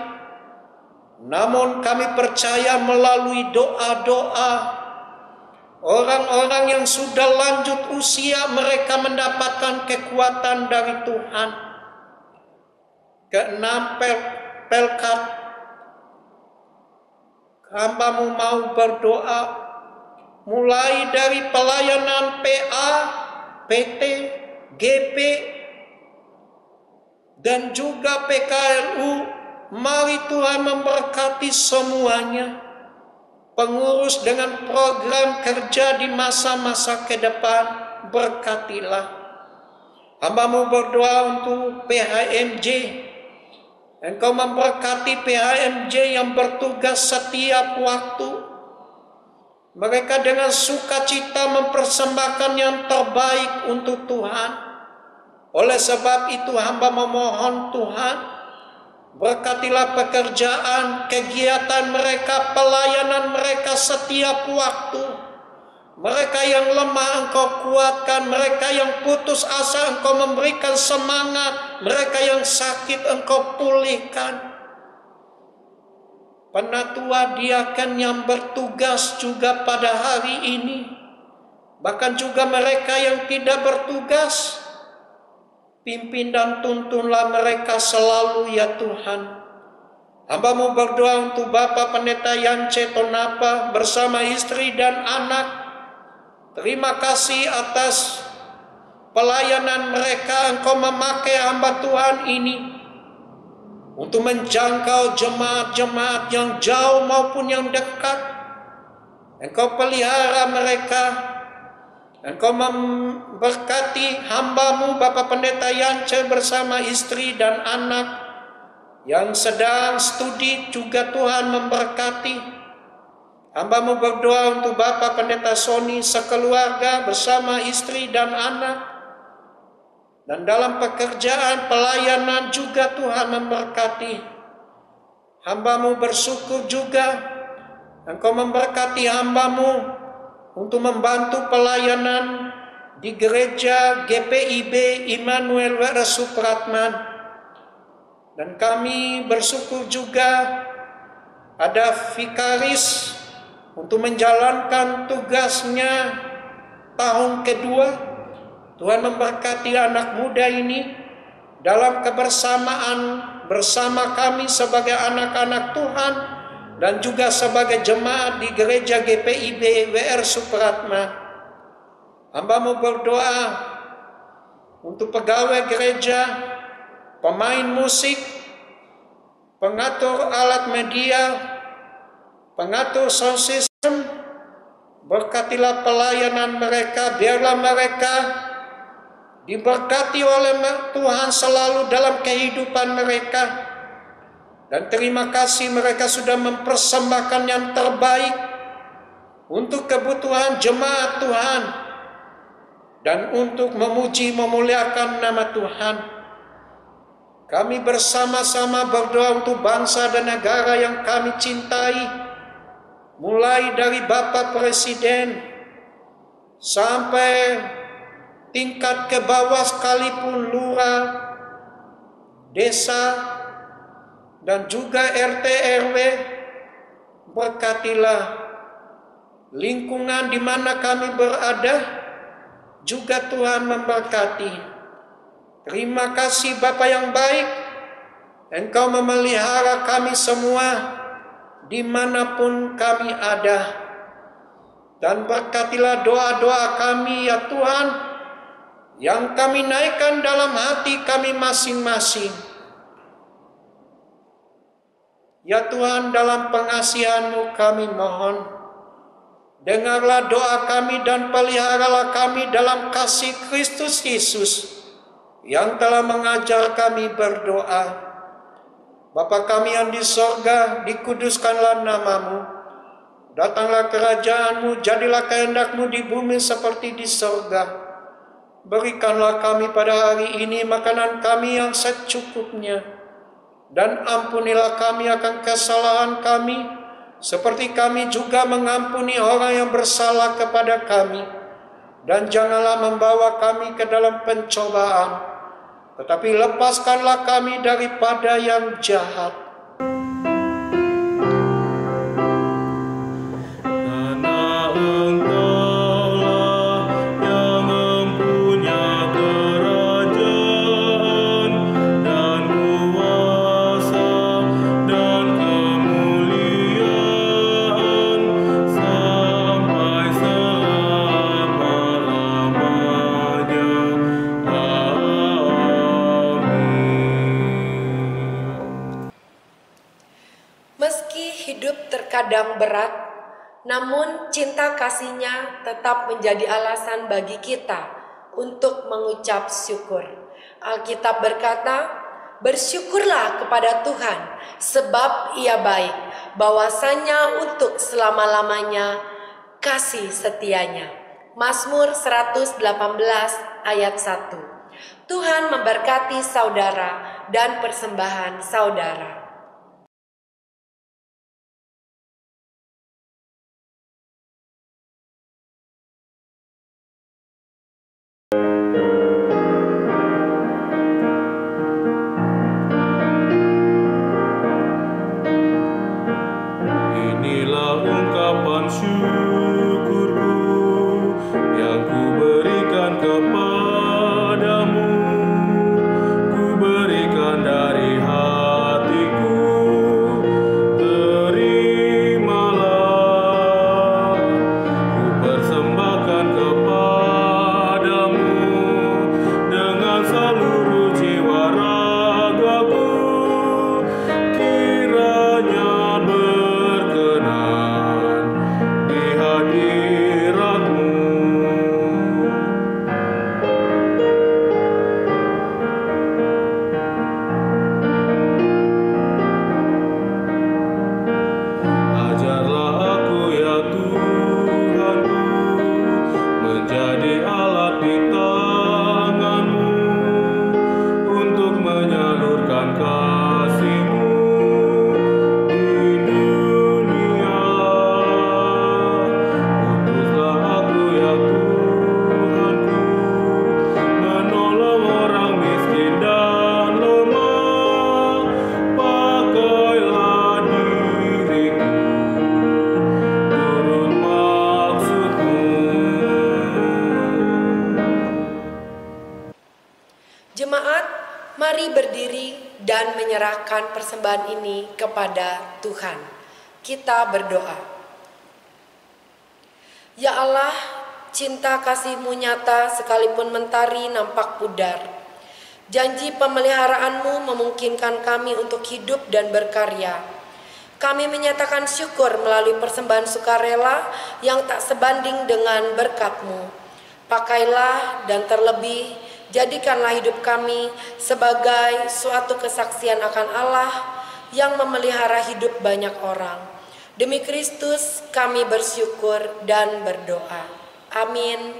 S2: Namun kami percaya melalui doa-doa orang-orang yang sudah lanjut usia, mereka mendapatkan kekuatan dari Tuhan. Keenam, Pelkat, hamba-Mu mau berdoa mulai dari pelayanan PA, PT, GP, dan juga PKLU. Mari Tuhan memberkati semuanya. Pengurus dengan program kerja di masa-masa ke depan, berkatilah. Hamba-Mu berdoa untuk PHMJ. Engkau memberkati PHMJ yang bertugas setiap waktu. Mereka dengan sukacita mempersembahkan yang terbaik untuk Tuhan. Oleh sebab itu hamba memohon Tuhan, berkatilah pekerjaan, kegiatan mereka, pelayanan mereka setiap waktu. Mereka yang lemah Engkau kuatkan, mereka yang putus asa Engkau memberikan semangat, mereka yang sakit Engkau pulihkan. Penatua diaken yang bertugas juga pada hari ini, bahkan juga mereka yang tidak bertugas, pimpin dan tuntunlah mereka selalu ya Tuhan. Hamba-Mu berdoa untuk Bapak Pendeta Yance Tonapa bersama istri dan anak. Terima kasih atas pelayanan mereka. Engkau memakai hamba Tuhan ini untuk menjangkau jemaat-jemaat yang jauh maupun yang dekat. Engkau pelihara mereka. Engkau memberkati hamba-Mu Bapak Pendeta Yance bersama istri dan anak yang sedang studi juga Tuhan memberkati. Hamba-Mu berdoa untuk Bapak Pendeta Sony sekeluarga bersama istri dan anak. Dan dalam pekerjaan pelayanan juga Tuhan memberkati. Hamba-Mu bersyukur juga Engkau memberkati hamba-Mu untuk membantu pelayanan di gereja GPIB Immanuel W.R. Supratman. Dan kami bersyukur juga ada vikaris untuk menjalankan tugasnya tahun kedua. Tuhan memberkati anak muda ini dalam kebersamaan bersama kami sebagai anak-anak Tuhan dan juga sebagai jemaat di gereja GPIB WR Supratman. Hamba-Mu berdoa untuk pegawai gereja, pemain musik, pengatur alat media, pengatur sound system. Berkatilah pelayanan mereka, biarlah mereka diberkati oleh Tuhan selalu dalam kehidupan mereka. Dan terima kasih mereka sudah mempersembahkan yang terbaik untuk kebutuhan jemaat Tuhan dan untuk memuji memuliakan nama Tuhan. Kami bersama-sama berdoa untuk bangsa dan negara yang kami cintai, mulai dari Bapak Presiden sampai tingkat ke bawah sekalipun, lurah, desa, dan juga RT RW. Berkatilah lingkungan di mana kami berada, juga Tuhan memberkati. Terima kasih Bapa yang baik, Engkau memelihara kami semua dimanapun kami ada. dan berkatilah doa-doa kami ya Tuhan, yang kami naikkan dalam hati kami masing-masing. Ya Tuhan, dalam pengasihan-Mu kami mohon, dengarlah doa kami dan peliharalah kami dalam kasih Kristus Yesus yang telah mengajar kami berdoa. Bapa kami yang di sorga, dikuduskanlah nama-Mu. Datanglah kerajaan-Mu, jadilah kehendak-Mu di bumi seperti di sorga. Berikanlah kami pada hari ini makanan kami yang secukupnya. Dan ampunilah kami akan kesalahan kami, seperti kami juga mengampuni orang yang bersalah kepada kami. Dan janganlah membawa kami ke dalam pencobaan, tetapi lepaskanlah kami daripada yang jahat.
S4: Karena Engkaulah yang mempunyai kerajaan dan kuasa dan kemuliaan sampai selama-lamanya.
S3: Meski hidup terkadang berat, namun cinta kasih-Nya tetap menjadi alasan bagi kita untuk mengucap syukur. Alkitab berkata, "Bersyukurlah kepada Tuhan, sebab Ia baik, bahwasanya untuk selama-lamanya kasih setianya." Mazmur 118 ayat 1. Tuhan memberkati saudara dan persembahan saudara.
S4: Inilah ungkapan syukurku yang ku berikan kepadamu. Ku berikan dari hatiku, terimalah. Ku persembahkan kepadamu dengan seluruh jiwa ragaku. Kiranya berkenan di hadirat-Mu. Ajarlah aku ya Tuhanku, menjadi alat di tangan-Mu untuk menyalurkan kasih-Mu di dunia. Utuslah aku ya Tuhanku, menolong orang miskin dan lemah. Pakailah diriku turut maksud-Mu.
S3: Jemaat, mari berdiri dan menyerahkan persembahan ini kepada Tuhan. Kita berdoa. Ya Allah, cinta kasih-Mu nyata sekalipun mentari nampak pudar. Janji pemeliharaanmu memungkinkan kami untuk hidup dan berkarya. Kami menyatakan syukur melalui persembahan sukarela yang tak sebanding dengan berkat-Mu. Pakailah dan terlebih, jadikanlah hidup kami sebagai suatu kesaksian akan Allah yang memelihara hidup banyak orang. Demi Kristus kami bersyukur dan berdoa. Amin.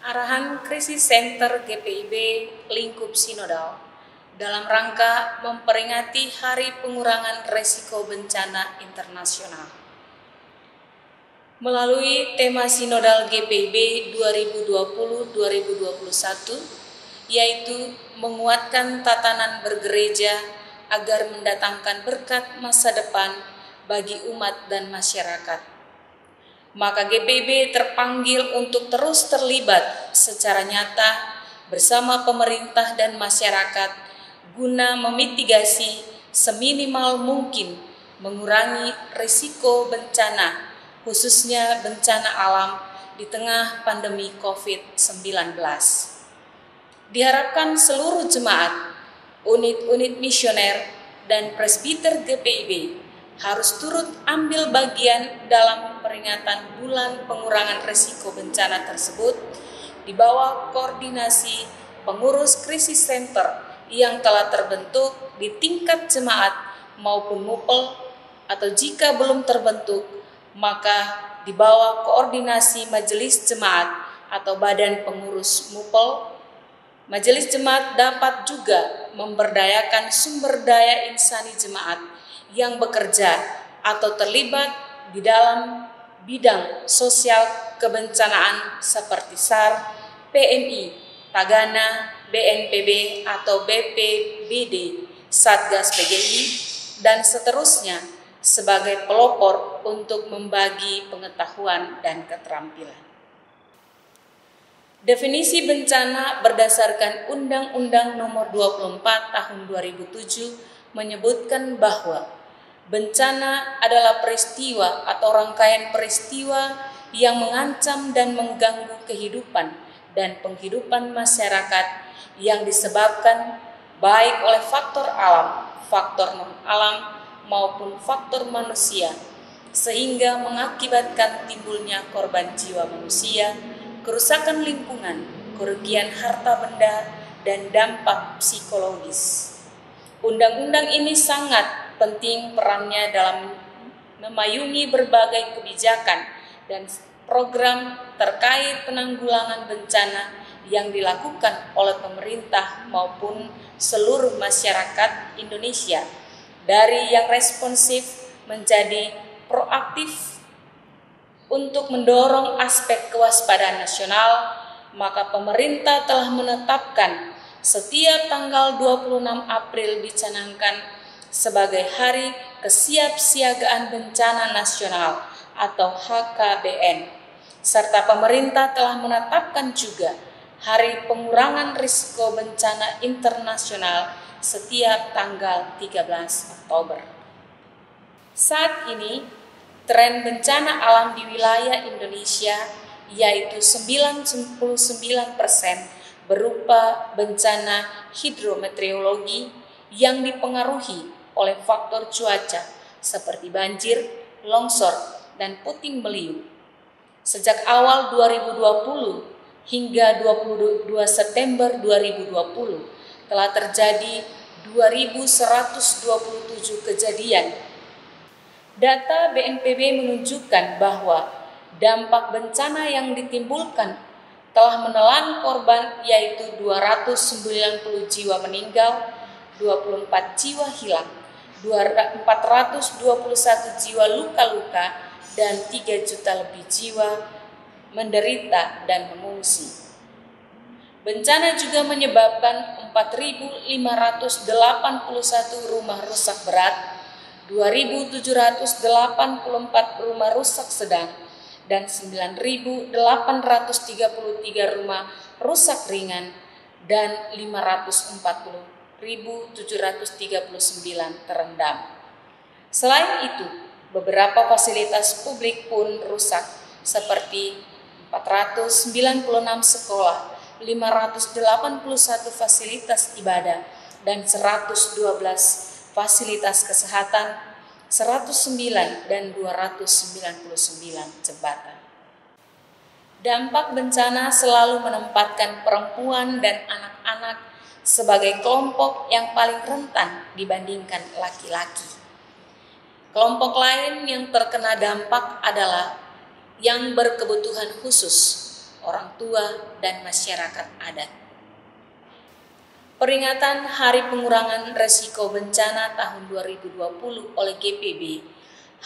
S5: Arahan Krisis Center GPIB Lingkup Sinodal dalam rangka memperingati Hari Pengurangan Resiko Bencana Internasional. Melalui tema Sinodal GPIB 2020-2021, yaitu menguatkan tatanan bergereja agar mendatangkan berkat masa depan bagi umat dan masyarakat. Maka GPIB terpanggil untuk terus terlibat secara nyata bersama pemerintah dan masyarakat guna memitigasi seminimal mungkin mengurangi risiko bencana, khususnya bencana alam di tengah pandemi COVID-19. Diharapkan seluruh jemaat, unit-unit misioner, dan presbiter GPIB harus turut ambil bagian dalam peringatan bulan pengurangan risiko bencana tersebut di bawah koordinasi pengurus krisis center yang telah terbentuk di tingkat jemaat maupun MUPEL, atau jika belum terbentuk maka di bawah koordinasi majelis jemaat atau badan pengurus MUPEL. Majelis jemaat dapat juga memberdayakan sumber daya insani jemaat yang bekerja atau terlibat di dalam bidang sosial kebencanaan seperti SAR, PMI, Tagana, BNPB atau BPBD, Satgas PGI, dan seterusnya sebagai pelopor untuk membagi pengetahuan dan keterampilan. Definisi bencana berdasarkan Undang-Undang Nomor 24 Tahun 2007 menyebutkan bahwa bencana adalah peristiwa atau rangkaian peristiwa yang mengancam dan mengganggu kehidupan dan penghidupan masyarakat yang disebabkan baik oleh faktor alam, faktor non-alam, maupun faktor manusia, sehingga mengakibatkan timbulnya korban jiwa manusia, kerusakan lingkungan, kerugian harta benda, dan dampak psikologis. Undang-undang ini sangat penting perannya dalam memayungi berbagai kebijakan dan program terkait penanggulangan bencana yang dilakukan oleh pemerintah maupun seluruh masyarakat Indonesia, dari yang responsif menjadi proaktif untuk mendorong aspek kewaspadaan nasional. Maka pemerintah telah menetapkan setiap tanggal 26 April dicanangkan sebagai Hari Kesiapsiagaan Bencana Nasional atau HKBN, serta pemerintah telah menetapkan juga Hari Pengurangan Risiko Bencana Internasional setiap tanggal 13 Oktober. Saat ini, tren bencana alam di wilayah Indonesia yaitu 99% berupa bencana hidrometeorologi yang dipengaruhi oleh faktor cuaca seperti banjir, longsor, dan puting beliung. Sejak awal 2020 hingga 22 September 2020 telah terjadi 2.127 kejadian. Data BNPB menunjukkan bahwa dampak bencana yang ditimbulkan telah menelan korban yaitu 290 jiwa meninggal, 24 jiwa hilang, 421 jiwa luka-luka, dan 3 juta lebih jiwa menderita dan mengungsi. Bencana juga menyebabkan 4.581 rumah rusak berat, 2.784 rumah rusak sedang, dan 9.833 rumah rusak ringan, dan 540.739 terendam. Selain itu, beberapa fasilitas publik pun rusak seperti 496 sekolah, 581 fasilitas ibadah, dan 112 fasilitas kesehatan, 109 dan 299 jembatan. Dampak bencana selalu menempatkan perempuan dan anak-anak sebagai kelompok yang paling rentan dibandingkan laki-laki. Kelompok lain yang terkena dampak adalah yang berkebutuhan khusus, orang tua, dan masyarakat adat. Peringatan Hari Pengurangan Risiko Bencana tahun 2020 oleh GPB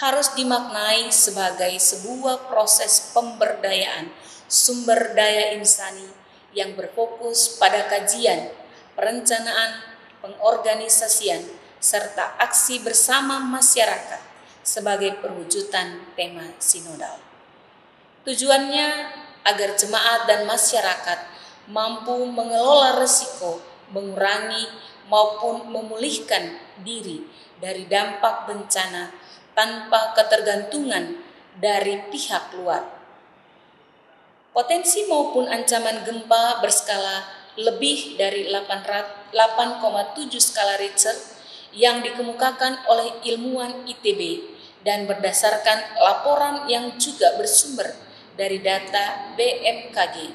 S5: harus dimaknai sebagai sebuah proses pemberdayaan sumber daya insani yang berfokus pada kajian, perencanaan, pengorganisasian, serta aksi bersama masyarakat sebagai perwujudan tema sinodal. Tujuannya agar jemaat dan masyarakat mampu mengelola risiko, mengurangi maupun memulihkan diri dari dampak bencana tanpa ketergantungan dari pihak luar. Potensi maupun ancaman gempa berskala lebih dari 8,7 skala Richter yang dikemukakan oleh ilmuwan ITB dan berdasarkan laporan yang juga bersumber dari data BMKG,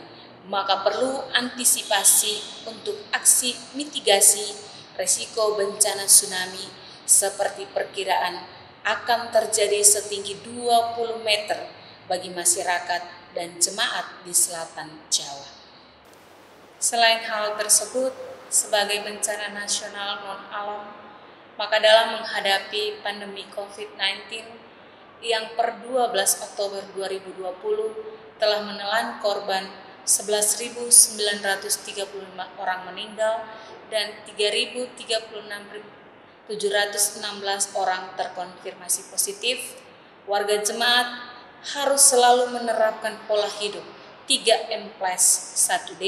S5: maka perlu antisipasi untuk aksi mitigasi resiko bencana tsunami seperti perkiraan akan terjadi setinggi 20 meter bagi masyarakat dan jemaat di selatan Jawa. Selain hal tersebut, sebagai bencana nasional non-alam, maka dalam menghadapi pandemi COVID-19 yang per 12 Oktober 2020 telah menelan korban 11.935 orang meninggal dan 3.036.716 orang terkonfirmasi positif, warga jemaat harus selalu menerapkan pola hidup 3M+1D,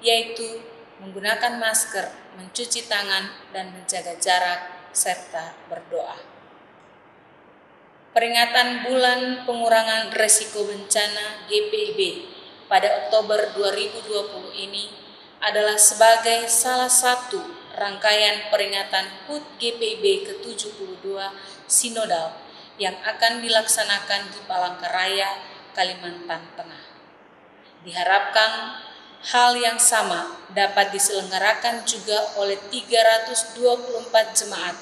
S5: yaitu menggunakan masker, mencuci tangan, dan menjaga jarak, serta berdoa. Peringatan Bulan Pengurangan Risiko Bencana GPIB pada Oktober 2020 ini adalah sebagai salah satu rangkaian peringatan HUT GPIB ke-72 Sinodal yang akan dilaksanakan di Palangkaraya, Kalimantan Tengah. Diharapkan hal yang sama dapat diselenggarakan juga oleh 324 jemaat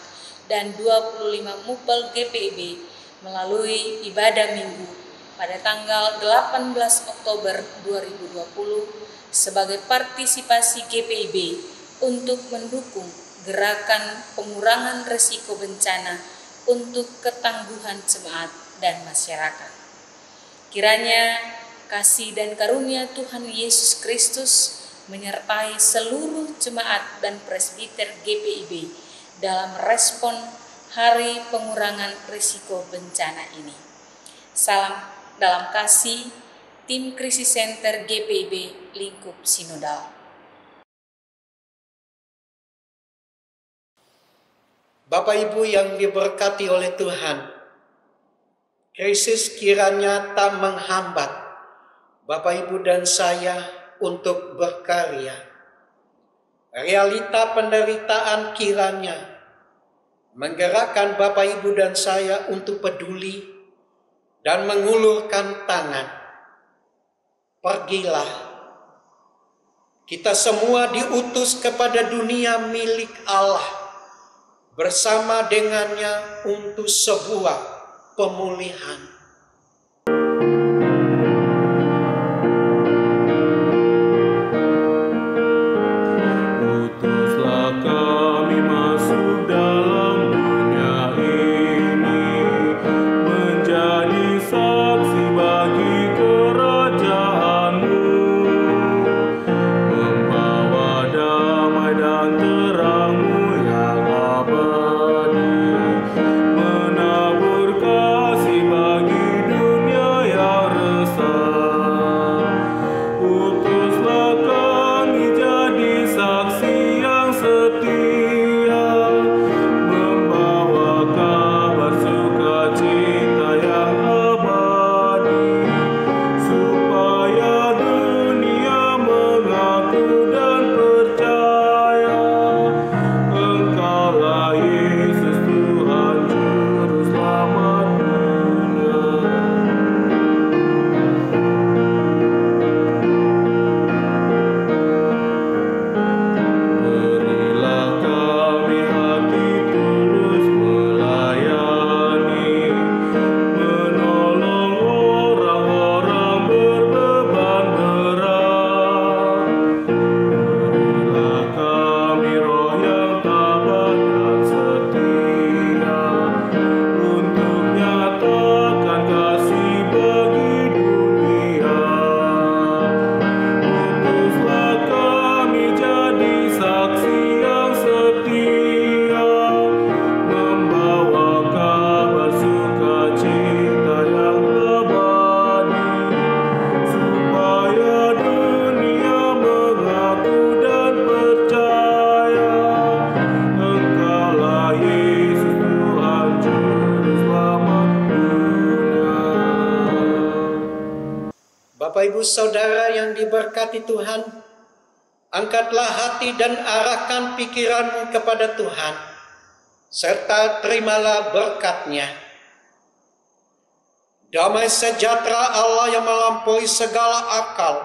S5: dan 25 mupel GPIB melalui ibadah minggu pada tanggal 18 Oktober 2020 sebagai partisipasi GPIB untuk mendukung gerakan pengurangan risiko bencana untuk ketangguhan jemaat dan masyarakat. Kiranya kasih dan karunia Tuhan Yesus Kristus menyertai seluruh jemaat dan presbiter GPIB dalam respon Hari Pengurangan Risiko Bencana ini. Salam dalam kasih, Tim Krisis Center GPIB Lingkup Sinodal.
S2: Bapak Ibu yang diberkati oleh Tuhan, krisis kiranya tak menghambat Bapak Ibu dan saya untuk berkarya. Realita penderitaan kiranya menggerakkan Bapak Ibu dan saya untuk peduli dan mengulurkan tangan. Pergilah. Kita semua diutus kepada dunia milik Allah bersama dengannya untuk sebuah pemulihan.
S4: Utuslah kami masuk dalam dunia ini, menjadi saksi bagi kerajaan-Mu, membawa damai dan terang-Mu yang abadi, menabur kasih bagi
S2: Bapak Ibu Saudara yang diberkati Tuhan, angkatlah hati dan arahkan pikiranmu kepada Tuhan, serta terimalah berkat-Nya. Damai sejahtera Allah yang melampaui segala akal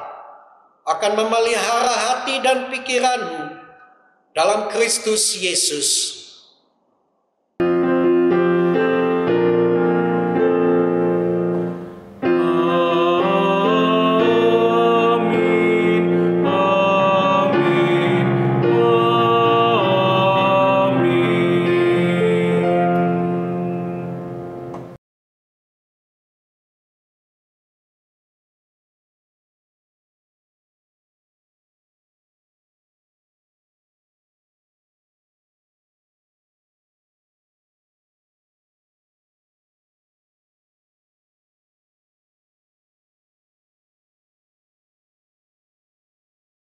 S2: akan memelihara hati dan pikiranmu dalam Kristus Yesus.